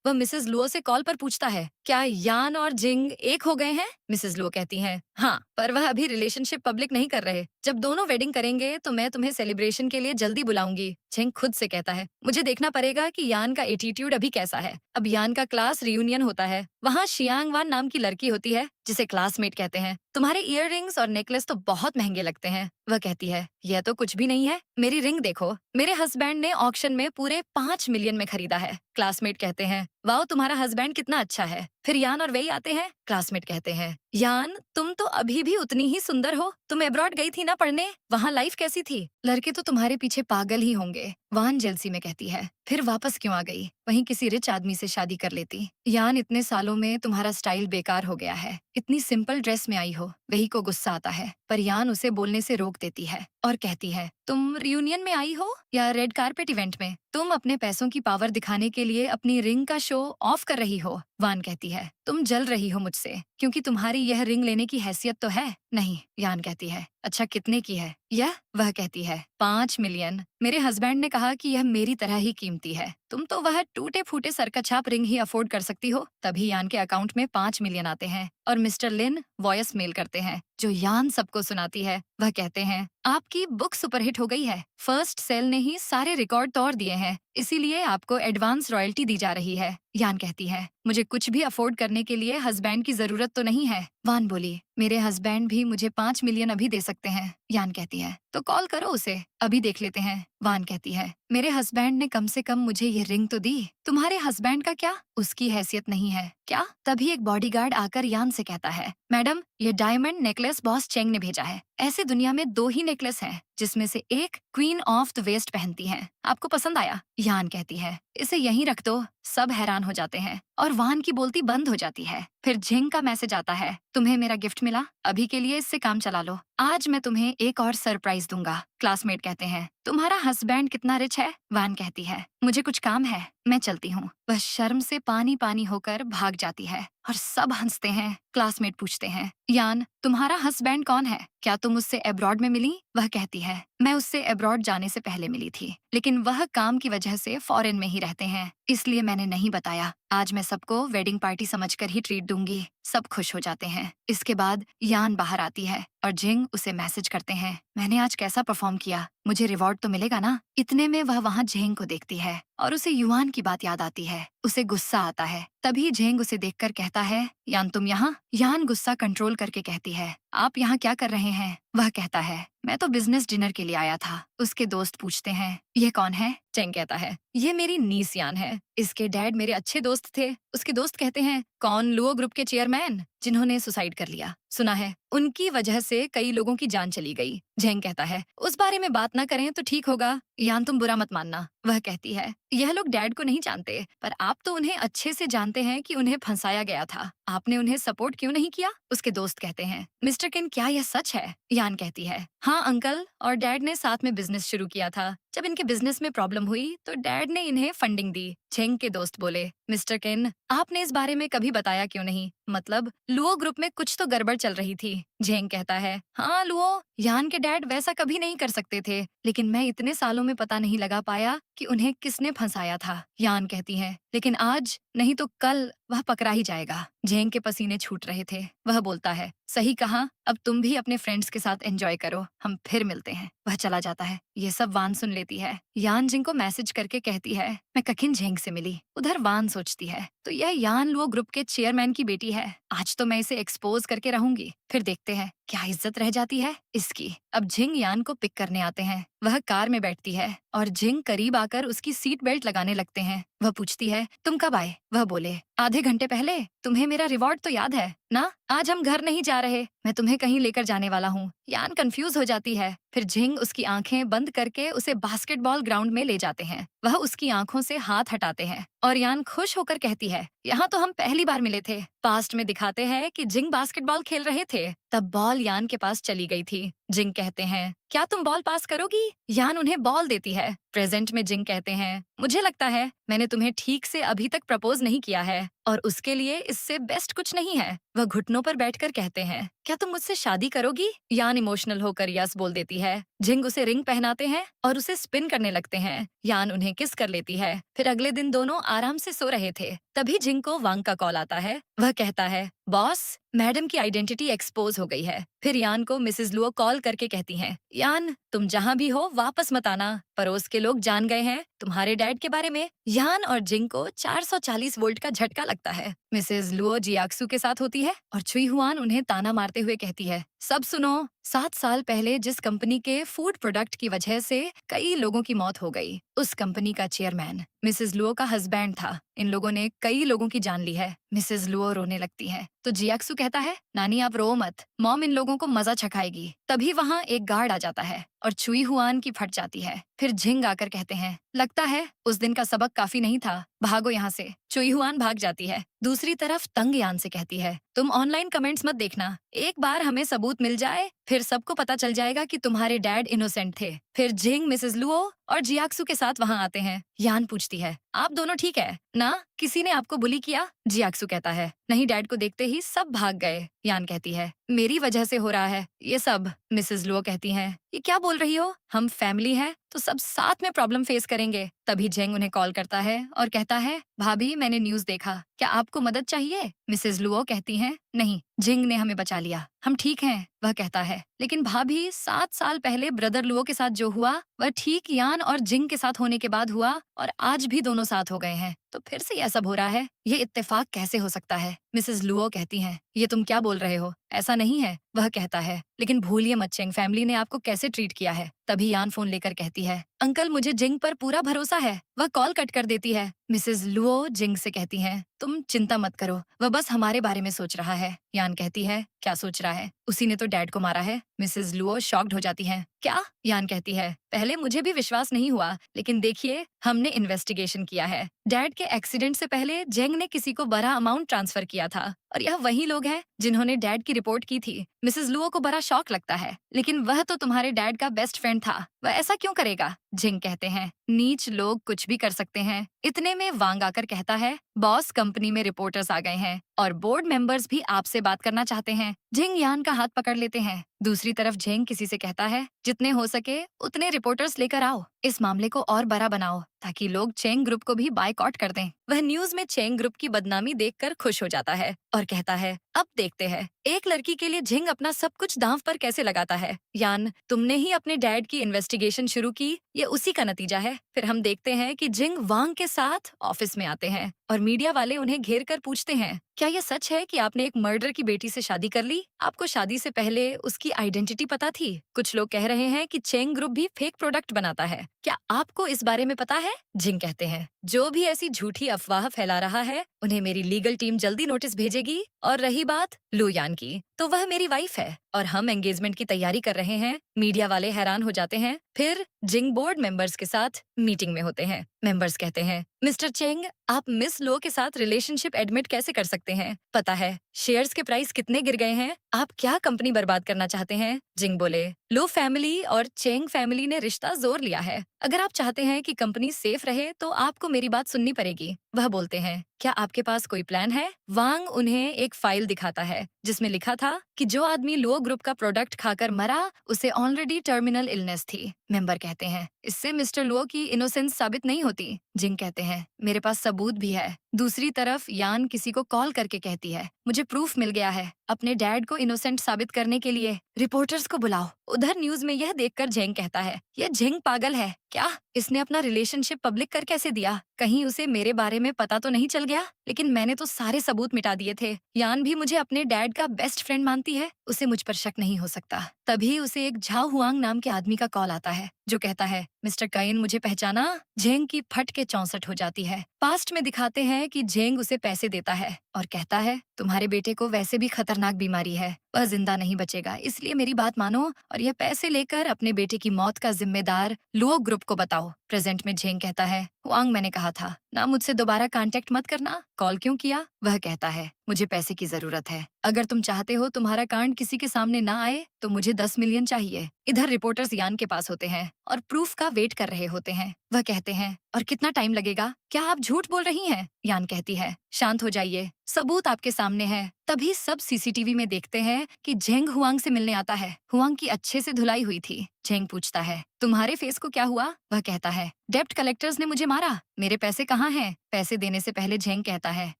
वह मिसेस लुओ से कॉल पर पूछता है, क्या यान और जिंग एक हो गए हैं? मिसेस लुओ कहती हैं, हाँ, पर वह अभी रिलेशनशिप पब्लिक नहीं कर रहे। जब दोनों वेडिंग करेंगे तो मैं तुम्हें सेलिब्रेशन के लिए जल्दी बुलाऊंगी। झेंग खुद से कहता है, मुझे देखना पड़ेगा कि यान का एटीट्यूड अभी कैसा है। अब यान का क्लास रियूनियन होता है। वहाँ शियांग वान नाम की लड़की होती है जिसे क्लासमेट कहते हैं। तुम्हारे इयररिंग्स और नेकलेस तो बहुत महंगे लगते हैं। वह कहती है, यह तो कुछ भी नहीं है, मेरी रिंग देखो, मेरे हस्बैंड ने ऑक्शन में पूरे 5 मिलियन में खरीदा है। क्लासमेट कहते हैं, वाओ, तुम्हारा हस्बैंड कितना अच्छा है। फिर यान और वही आते हैं। क्लासमेट कहते हैं, यान, तुम तो अभी भी उतनी ही सुंदर हो। तुम एब्रॉड गई थी ना पढ़ने, वहाँ लाइफ कैसी थी? लड़के तो तुम्हारे पीछे पागल ही होंगे। वान जेलसी में कहती है, फिर वापस क्यों आ गई? वहीं किसी रिच आदमी से शादी कर लेती। यान, इतने सालों में तुम्हारा स्टाइल बेकार हो गया है, इतनी सिंपल ड्रेस में आई हो। वही को गुस्सा आता है, पर यान उसे बोलने से रोक देती है और कहती है, तुम रियूनियन में आई हो या रेड कारपेट इवेंट में? तुम अपने पैसों की पावर दिखाने के लिए अपनी रिंग का शो ऑफ कर रही हो। वान कहती है, तुम जल रही हो मुझसे क्योंकि तुम्हारी यह रिंग लेने की हैसियत तो है नहीं। यान कहती है, अच्छा कितने की है यह? वह कहती है, 5 मिलियन। मेरे हस्बैंड ने कहा कि यह मेरी तरह ही कीमती है। तुम तो वह टूटे फूटे सर का छाप रिंग ही अफोर्ड कर सकती हो। तभी यान के अकाउंट में 5 मिलियन आते हैं और मिस्टर लिन वॉइस मेल करते हैं जो यान सबको सुनाती है। वह कहते हैं, आपकी बुक सुपरहिट हो गई है, फर्स्ट सेल ने ही सारे रिकॉर्ड तोड़ दिए हैं, इसीलिए आपको एडवांस रॉयल्टी दी जा रही है। यान कहती है, मुझे कुछ भी अफोर्ड करने के लिए हस्बैंड की जरूरत तो नहीं है। वान बोली, मेरे हस्बैंड भी मुझे 5 मिलियन अभी दे सकते हैं। यान कहती है, तो कॉल करो उसे, अभी देख लेते हैं। वान कहती है, मेरे हस्बैंड ने कम से कम मुझे ये रिंग तो दी, तुम्हारे हस्बैंड का क्या? उसकी हैसियत नहीं है क्या? तभी एक बॉडीगार्ड आकर यान से कहता है, मैडम, ये डायमंड नेकलेस बॉस चेंग ने भेजा है। ऐसे दुनिया में 2 ही नेकलेस हैं, जिसमें से एक क्वीन ऑफ द वेस्ट पहनती है। आपको पसंद आया? यान कहती है, इसे यहीं रख दो। सब हैरान हो जाते हैं और वान की बोलती बंद हो जाती है। फिर झिंग का मैसेज आता है, तुम्हें मेरा गिफ्ट मिला, अभी के लिए इससे काम चला लो, आज मैं तुम्हें एक और सरप्राइज दूंगा। क्लासमेट कहते हैं, तुम्हारा हस्बैंड कितना रिच है? वान कहती है, मुझे कुछ काम है, मैं चलती हूँ। वह शर्म से पानी पानी होकर भाग जाती है और सब हंसते हैं। क्लासमेट पूछते हैं, यान, तुम्हारा हस्बैंड कौन है? क्या तुम उससे अब्रॉड में मिली? वह कहती है, मैं उससे अब्रॉड जाने से पहले मिली थी, लेकिन वह काम की वजह से फॉरेन में ही रहते हैं, इसलिए मैंने नहीं बताया। आज मैं सबको वेडिंग पार्टी समझकर ही ट्रीट दूंगी। सब खुश हो जाते हैं। इसके बाद यान बाहर आती है और जिंग उसे मैसेज करते हैं, मैंने आज कैसा परफॉर्म किया, मुझे रिवॉर्ड तो मिलेगा ना? इतने में वह वहाँ झेंग को देखती है और उसे युआन की बात याद आती है। उसे गुस्सा आता है। तभी झेंग उसे देखकर कहता है, यान तुम यहाँ? यान गुस्सा कंट्रोल करके कहती है, आप यहाँ क्या कर रहे हैं? वह कहता है, मैं तो बिजनेस डिनर के लिए आया था। उसके दोस्त पूछते हैं, ये कौन है? चेंग कहता है, ये मेरी नीस यान है, इसके डैड मेरे अच्छे दोस्त थे। उसके दोस्त कहते हैं, कौन? लुओ ग्रुप के चेयरमैन जिन्होंने सुसाइड कर लिया, सुना है, उनकी वजह से कई लोगों की जान चली गई। झेंग कहता है, उस बारे में बात ना करें तो ठीक होगा। यान तुम बुरा मत मानना। वह कहती है, यह लोग डैड को नहीं जानते, पर आप तो उन्हें अच्छे से जानते हैं कि उन्हें फंसाया गया था। आपने उन्हें सपोर्ट क्यों नहीं किया? उसके दोस्त कहते हैं, मिस्टर किन, क्या यह सच है? यान कहती है, हाँ हाँ अंकल और डैड ने साथ में बिजनेस शुरू किया था। जब इनके बिजनेस में प्रॉब्लम हुई तो डैड ने इन्हें फंडिंग दी। झेंग के दोस्त बोले, मिस्टर केन, आपने इस बारे में कभी बताया क्यों नहीं? मतलब लुओ ग्रुप में कुछ तो गड़बड़ चल रही थी। झेंग कहता है, हाँ लुओ, यान के डैड वैसा कभी नहीं कर सकते थे, लेकिन मैं इतने सालों में पता नहीं लगा पाया कि उन्हें किसने फंसाया था। यान कहती है, लेकिन आज नहीं तो कल वह पकड़ा ही जाएगा। झेंग के पसीने छूट रहे थे। वह बोलता है, सही कहा, अब तुम भी अपने फ्रेंड्स के साथ एंजॉय करो, हम फिर मिलते हैं। वह चला जाता है। ये सब वान सुन लेती है। यान जिंग को मैसेज करके कहती है, मैं कखिन झेंग से मिली। उधर वान सोचती है, तो यह यान लुओ ग्रुप के चेयरमैन की बेटी है। आज तो मैं इसे एक्सपोज करके रहूंगी। फिर देखते हैं क्या इज्जत रह जाती है इसकी। अब झिंग यान को पिक करने आते हैं। वह कार में बैठती है और झिंग करीब आकर उसकी सीट बेल्ट लगाने लगते हैं। वह पूछती है, तुम कब आए? वह बोले, आधे घंटे पहले। तुम्हें मेरा रिवॉर्ड तो याद है ना? आज हम घर नहीं जा रहे, मैं तुम्हें कहीं लेकर जाने वाला हूँ। यान कंफ्यूज हो जाती है। फिर झिंग उसकी आंखें बंद करके उसे बास्केटबॉल ग्राउंड में ले जाते हैं। वह उसकी आंखों से हाथ हटाते हैं और यान खुश होकर कहती है, यहाँ तो हम पहली बार मिले थे। पास्ट में दिखाते हैं कि जिंग बास्केटबॉल खेल रहे थे, तब बॉल यान के पास चली गई थी। जिंग कहते हैं, क्या तुम बॉल पास करोगी? यान उन्हें बॉल देती है। प्रेजेंट में जिंग कहते हैं, मुझे लगता है मैंने तुम्हें ठीक से अभी तक प्रपोज नहीं किया है और उसके लिए इससे बेस्ट कुछ नहीं है। वह घुटनों पर बैठकर कहते हैं, क्या तुम मुझसे शादी करोगी? यान इमोशनल होकर यस बोल देती है। जिंग उसे रिंग पहनाते हैं और उसे स्पिन करने लगते हैं। यान उन्हें किस कर लेती है। फिर अगले दिन दोनों आराम से सो रहे थे। तभी जिंग को वांग का कॉल आता है। वह कहता है, बॉस, मैडम की आइडेंटिटी एक्सपोज हो गई है। फिर यान को मिसेस लुओ कॉल करके कहती हैं, यान तुम जहाँ भी हो वापस मत आना, पड़ोस के लोग जान गए हैं तुम्हारे डैड के बारे में। यान और जिंग को 440 वोल्ट का झटका लगता है। मिसेस लुओ जियाक्सू के साथ होती है और चुई हुआन उन्हें ताना मारते हुए कहती है, सब सुनो, 7 साल पहले जिस कंपनी के फूड प्रोडक्ट की वजह से कई लोगों की मौत हो गई, उस कंपनी का चेयरमैन मिसेस लुओ का हस्बैंड था। इन लोगों ने कई लोगों की जान ली है। मिसेस लुओ रोने लगती है तो जियाक्सू कहता है, नानी आप रो मत, मॉम इन लोगों को मजा चखाएगी। तभी वहाँ एक गार्ड आ जाता है और चुई हुआन की फट जाती है। फिर झिंग आकर कहते हैं, लगता है उस दिन का सबक काफी नहीं था, भागो यहाँ से। चुई हुआन भाग जाती है। दूसरी तरफ तंग यान से कहती है, तुम ऑनलाइन कमेंट्स मत देखना, एक बार हमें सबूत मिल जाए फिर सबको पता चल जाएगा कि तुम्हारे डैड इनोसेंट थे। फिर झिंग मिसेस लुओ और जियाक्सू के साथ वहाँ आते हैं। यान पूछती है, आप दोनों ठीक है ना? किसी ने आपको बुली किया? जियाक्सू कहता है, नहीं, डैड को देखते ही सब भाग गए। यान कहती है, मेरी वजह से हो रहा है ये सब। मिसेस लुओ कहती हैं, ये क्या बोल रही हो? हम फैमिली है तो सब साथ में प्रॉब्लम फेस करेंगे। तभी झेंग उन्हें कॉल करता है और कहता है, भाभी मैंने न्यूज देखा, क्या आपको मदद चाहिए? मिसेस लुओ कहती हैं, नहीं, झिंग ने हमें बचा लिया, हम ठीक हैं। वह कहता है, लेकिन भाभी 7 साल पहले ब्रदर लुओ के साथ जो हुआ वह ठीक यान और जिंग के साथ होने के बाद हुआ और आज भी दोनों साथ हो गए हैं, तो फिर से यह सब हो रहा है। ये इत्तेफाक कैसे हो सकता है? मिसेस लुओ कहती हैं, ये तुम क्या बोल रहे हो? ऐसा नहीं है। वह कहता है, लेकिन भूलिए मत चेंग फैमिली ने आपको कैसे ट्रीट किया है। तभी यान फोन लेकर कहती है, अंकल मुझे जिंग पर पूरा भरोसा है। वह कॉल कट कर देती है। मिसेस लुओ जिंग से कहती हैं, तुम चिंता मत करो, वह बस हमारे बारे में सोच रहा है। यान कहती है, क्या सोच रहा है? उसी ने तो डैड को मारा है। मिसेस लुओ शॉक्ड हो जाती हैं। क्या? यान कहती है, पहले मुझे भी विश्वास नहीं हुआ, लेकिन देखिए हमने इन्वेस्टिगेशन किया है। डैड के एक्सीडेंट से पहले जेंग ने किसी को बड़ा अमाउंट ट्रांसफर किया था और यह वही लोग हैं जिन्होंने डैड की रिपोर्ट की थी। मिसेस लुओ को बड़ा शॉक लगता है, लेकिन वह तो तुम्हारे डैड का बेस्ट फ्रेंड था, वह ऐसा क्यों करेगा? जिंग कहते हैं, नीच लोग कुछ भी कर सकते हैं। इतने में वांग आकर कहता है, बॉस कंपनी में रिपोर्टर्स आ गए हैं और बोर्ड मेंबर्स भी आपसे बात करना चाहते हैं। जिंग यान का हाथ पकड़ लेते हैं। दूसरी तरफ झेंग किसी से कहता है, जितने हो सके उतने रिपोर्टर्स लेकर आओ, इस मामले को और बड़ा बनाओ ताकि लोग चेंग ग्रुप को भी बायकॉट कर दें। वह न्यूज में चेंग ग्रुप की बदनामी देखकर खुश हो जाता है और कहता है, अब देखते हैं एक लड़की के लिए झिंग अपना सब कुछ दांव पर कैसे लगाता है। यान, तुमने ही अपने डैड की इन्वेस्टिगेशन शुरू की, ये उसी का नतीजा है। फिर हम देखते हैं कि जिंग वांग के साथ ऑफिस में आते हैं और मीडिया वाले उन्हें घेर कर पूछते हैं, क्या ये सच है कि आपने एक मर्डर की बेटी से शादी कर ली? आपको शादी से पहले उसकी आइडेंटिटी पता थी? कुछ लोग कह रहे हैं कि चेंग ग्रुप भी फेक प्रोडक्ट बनाता है, क्या आपको इस बारे में पता है? जिंग कहते हैं, जो भी ऐसी झूठी अफवाह फैला रहा है उन्हें मेरी लीगल टीम जल्दी नोटिस भेजेगी। और रही बात लू यान की, तो वह मेरी वाइफ है और हम एंगेजमेंट की तैयारी कर रहे हैं। मीडिया वाले हैरान हो जाते हैं। फिर जिंग बोर्ड मेंबर्स के साथ मीटिंग में होते हैं। मेंबर्स कहते हैं, मिस्टर चेंग, आप मिस लो के साथ रिलेशनशिप एडमिट कैसे कर सकते हैं? पता है शेयर्स के प्राइस कितने गिर गए हैं? आप क्या कंपनी बर्बाद करना चाहते हैं? जिंग बोले, लो फैमिली और चेंग फैमिली ने रिश्ता जोर लिया है। अगर आप चाहते हैं कि कंपनी सेफ रहे तो आपको मेरी बात सुननी पड़ेगी। वह बोलते हैं, क्या आपके पास कोई प्लान है? वांग उन्हें एक फाइल दिखाता है जिसमें लिखा था कि जो आदमी लो ग्रुप का प्रोडक्ट खाकर मरा उसे ऑलरेडी टर्मिनल इलनेस थी। मेंबर कहते हैं, इससे मिस्टर लो की इनोसेंस साबित नहीं होती। जिंग कहते हैं, मेरे पास सबूत भी है। दूसरी तरफ यान किसी को कॉल करके कहती है, मुझे प्रूफ मिल गया है। अपने डैड को इनोसेंट साबित करने के लिए रिपोर्टर्स को बुलाओ। उधर न्यूज में यह देखकर जेंग कहता है, यह जेंग पागल है क्या? इसने अपना रिलेशनशिप पब्लिक कर कैसे दिया? कहीं उसे मेरे बारे में पता तो नहीं चल गया? लेकिन मैंने तो सारे सबूत मिटा दिए थे। यान भी मुझे अपने डैड का बेस्ट फ्रेंड मानती है, उसे मुझ पर शक नहीं हो सकता। तभी उसे एक झाओ हुआंग नाम के आदमी का कॉल आता है जो कहता है, मिस्टर काइन मुझे पहचाना? जेंग की फट के 64 हो जाती है। पास्ट में दिखाते हैं कि जेंग उसे पैसे देता है और कहता है, तुम्हारे बेटे को वैसे भी खतरनाक बीमारी है, वह जिंदा नहीं बचेगा, इसलिए मेरी बात मानो और यह पैसे लेकर अपने बेटे की मौत का जिम्मेदार लो ग्रुप को बताओ। प्रेजेंट में जेंग कहता है, हुआंग मैंने कहा था ना मुझसे दोबारा कांटेक्ट मत करना, कॉल क्यों किया? वह कहता है, मुझे पैसे की जरूरत है। अगर तुम चाहते हो तुम्हारा कांड किसी के सामने ना आए तो मुझे 10 मिलियन चाहिए। इधर रिपोर्टर्स यान के पास होते हैं और प्रूफ का वेट कर रहे होते हैं। वह कहते हैं, और कितना टाइम लगेगा? क्या आप झूठ बोल रही हैं? यान कहती है, शांत हो जाइए, सबूत आपके सामने है। तभी सब सीसीटीवी में देखते हैं कि जेंग हुआंग से मिलने आता है। हुआंग की अच्छे से धुलाई हुई थी। जेंग पूछता है, तुम्हारे फेस को क्या हुआ? वह कहता है, डेप्ट कलेक्टर्स ने मुझे मारा। मेरे पैसे कहाँ हैं? पैसे देने से पहले जेंग कहता है,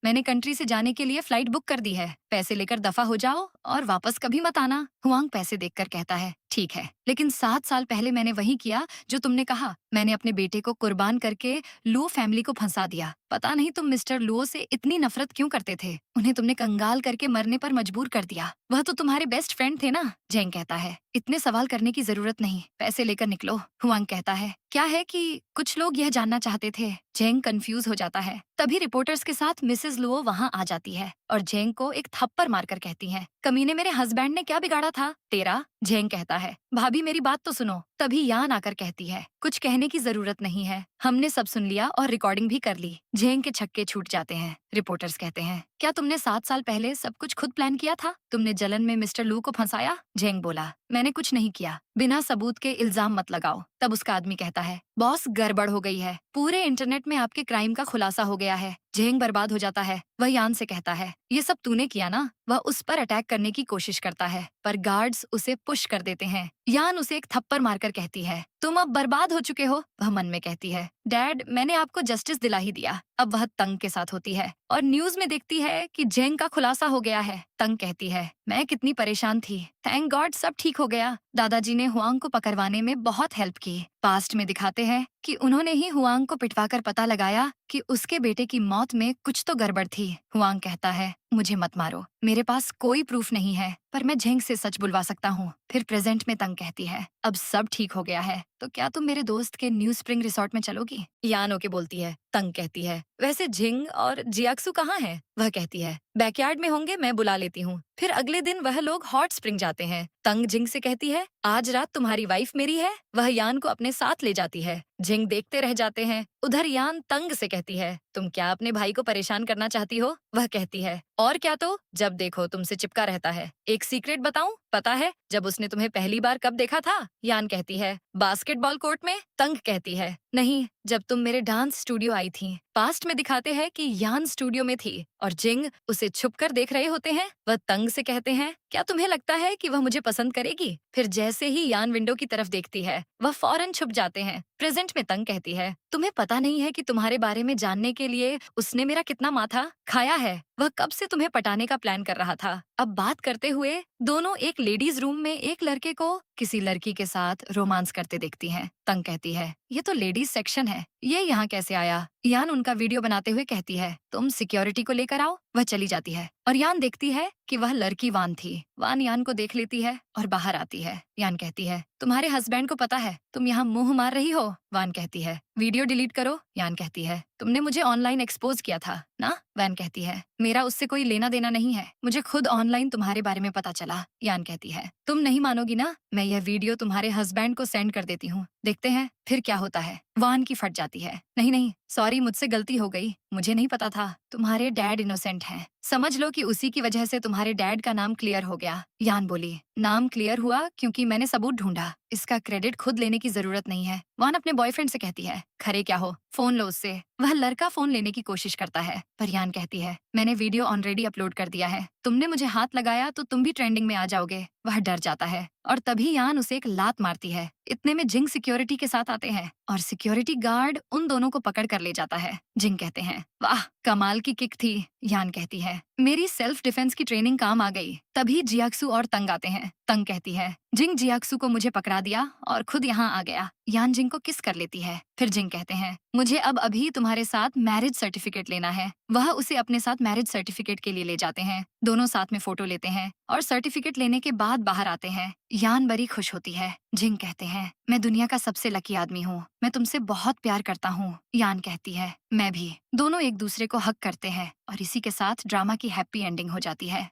मैंने कंट्री से जाने के लिए फ्लाइट बुक कर दी है। पैसे लेकर दफा हो जाओ और वापस कभी मत आना। हुआंग पैसे देखकर कहता है, ठीक है, लेकिन 7 साल पहले मैंने वही किया जो तुमने कहा। मैंने अपने बेटे को कुर्बान करके लुओ फैमिली को फंसा दिया। पता नहीं तुम मिस्टर लुओ से इतनी नफरत क्यों करते थे? उन्हें तुमने कंगाल करके मरने पर मजबूर कर दिया। वह तो तुम्हारे बेस्ट फ्रेंड थे ना? जेंग कहता है, इतने सवाल करने की जरूरत नहीं, पैसे लेकर निकलो। हुआंग कहता है, क्या है कि कुछ लोग यह जानना चाहते थे। जेंग कंफ्यूज हो जाता है। तभी रिपोर्टर्स के साथ मिसेस लुओ वहाँ आ जाती है और जेंग को एक थप्पड़ मारकर कहती है, कमीने मेरे हस्बैंड ने क्या बिगाड़ा था तेरा? जेंग कहता है, भाभी मेरी बात तो सुनो। तभी यान आकर कहती है, कुछ कहने की जरूरत नहीं है, हमने सब सुन लिया और रिकॉर्डिंग भी कर ली। जेंग के छक्के छूट जाते हैं। रिपोर्टर्स कहते हैं, क्या तुमने 7 साल पहले सब कुछ खुद प्लान किया था? तुमने जलन में मिस्टर लू को फंसाया? जेंग बोला, मैंने कुछ नहीं किया, बिना सबूत के इल्जाम मत लगाओ। तब उसका आदमी कहता है, बॉस गड़बड़ हो गई है, पूरे इंटरनेट में आपके क्राइम का खुलासा हो गया है। जेंग बर्बाद हो जाता है। वह यान से कहता है, ये सब तूने किया ना? वह उस पर अटैक करने की कोशिश करता है पर गार्ड्स उसे पुश कर देते हैं। यान उसे एक थप्पड़ मारकर कहती है, तुम अब बर्बाद हो चुके हो। वह मन में कहती है, डैड मैंने आपको जस्टिस दिला ही दिया। अब वह तंग के साथ होती है और न्यूज में देखती है कि जेंग का खुलासा हो गया है। तंग कहती है, मैं कितनी परेशान थी, थैंक गॉड सब ठीक हो गया। दादाजी ने हुआंग को पकड़वाने में बहुत हेल्प की। पास्ट में दिखाते हैं कि उन्होंने ही हुआंग को पिटवाकर पता लगाया कि उसके बेटे की मौत में कुछ तो गड़बड़ थी। हुआंग कहता है, मुझे मत मारो, मेरे पास कोई प्रूफ नहीं है पर मैं जेंग से सच बुलवा सकता हूँ। फिर प्रेजेंट में तंग कहती है, अब सब ठीक हो गया है तो क्या तुम मेरे दोस्त के न्यू स्प्रिंग रिसोर्ट में चलोगी? यान ओके बोलती है। तंग कहती है, वैसे जिंग और जियाक्सु कहाँ हैं? वह कहती है, बैकयार्ड में होंगे, मैं बुला लेती हूँ। फिर अगले दिन वह लोग हॉट स्प्रिंग जाते हैं। तंग जिंग से कहती है, आज रात तुम्हारी वाइफ मेरी है। वह यान को अपने साथ ले जाती है। जिंग देखते रह जाते हैं। उधर यान तंग से कहती है, तुम क्या अपने भाई को परेशान करना चाहती हो? वह कहती है, और क्या तो, जब देखो तुमसे चिपका रहता है। एक सीक्रेट बताऊं? पता है जब उसने तुम्हें पहली बार कब देखा था? यान कहती है, बास्केटबॉल कोर्ट में। तंग कहती है, नहीं, जब तुम मेरे डांस स्टूडियो आई थी। पास्ट में दिखाते हैं कि यान स्टूडियो में थी और जिंग उसे छुपकर देख रहे होते हैं। वह तंग से कहते हैं, क्या तुम्हें लगता है कि वह मुझे पसंद करेगी? फिर जैसे ही यान विंडो की तरफ देखती है वह फौरन छुप जाते हैं। प्रेजेंट में तंग कहती है, तुम्हें पता नहीं है कि तुम्हारे बारे में जानने के लिए उसने मेरा कितना माथा खाया है। वह कब से तुम्हें पटाने का प्लान कर रहा था। अब बात करते हुए दोनों एक लेडीज रूम में एक लड़के को किसी लड़की के साथ रोमांस करते देखती हैं। तंग कहती है, ये तो लेडीज सेक्शन है, ये यहाँ कैसे आया? यान उनका वीडियो बनाते हुए कहती है, तुम सिक्योरिटी को लेकर आओ। वह चली जाती है और यान देखती है कि वह लड़की वान थी। वान यान को देख लेती है और बाहर आती है। यान कहती है, तुम्हारे हस्बैंड को पता है तुम यहाँ मुंह मार रही हो? वान कहती है, वीडियो डिलीट करो। यान कहती है, तुमने मुझे ऑनलाइन एक्सपोज किया था ना? वैन कहती है, मेरा उससे कोई लेना देना नहीं है, मुझे खुद ऑनलाइन तुम्हारे बारे में पता चला। यान कहती है, तुम नहीं मानोगी ना, मैं यह वीडियो तुम्हारे हस्बैंड को सेंड कर देती हूँ, देखते हैं फिर क्या होता है। वान की फट जाती है, नहीं नहीं, सॉरी, मुझसे गलती हो गई, मुझे नहीं पता था तुम्हारे डैड इनोसेंट हैं। समझ लो कि उसी की वजह से तुम्हारे डैड का नाम क्लियर हो गया। यान बोली, नाम क्लियर हुआ क्योंकि मैंने सबूत ढूंढा, इसका क्रेडिट खुद लेने की जरूरत नहीं है। वान अपने बॉयफ्रेंड से कहती है, खरे क्या हो, फोन लो उससे। वह लड़का फोन लेने की कोशिश करता है, पर यान कहती है, मैंने वीडियो ऑलरेडी अपलोड कर दिया है, तुमने मुझे हाथ लगाया तो तुम भी ट्रेंडिंग में आ जाओगे। वह डर जाता है और तभी यान उसे एक लात मारती है। इतने में जिंग सिक्योरिटी के साथ आते हैं और सिक्योरिटी गार्ड उन दोनों को पकड़ कर ले जाता है। जिंग कहते हैं, वाह कमाल की किक थी। यान कहती है, मेरी सेल्फ डिफेंस की ट्रेनिंग काम आ गई। तभी जियाक्सु और तंग आते हैं। तंग कहती है, जिंग जियाक्सु को मुझे पकड़ा दिया और खुद यहाँ आ गया। यान जिंग को किस कर लेती है। फिर जिंग कहते हैं, मुझे अब अभी तुम्हारे साथ मैरिज सर्टिफिकेट लेना है। वह उसे अपने साथ मैरिज सर्टिफिकेट के लिए ले जाते हैं। दोनों साथ में फोटो लेते हैं और सर्टिफिकेट लेने के बाद बाहर आते हैं। यान बड़ी खुश होती है। जिंग कहते हैं, मैं दुनिया का सबसे लकी आदमी हूँ, मैं तुमसे बहुत प्यार करता हूँ। यान कहती है, मैं भी। दोनों एक दूसरे को हक करते हैं और इसी के साथ ड्रामा की हैप्पी एंडिंग हो जाती है।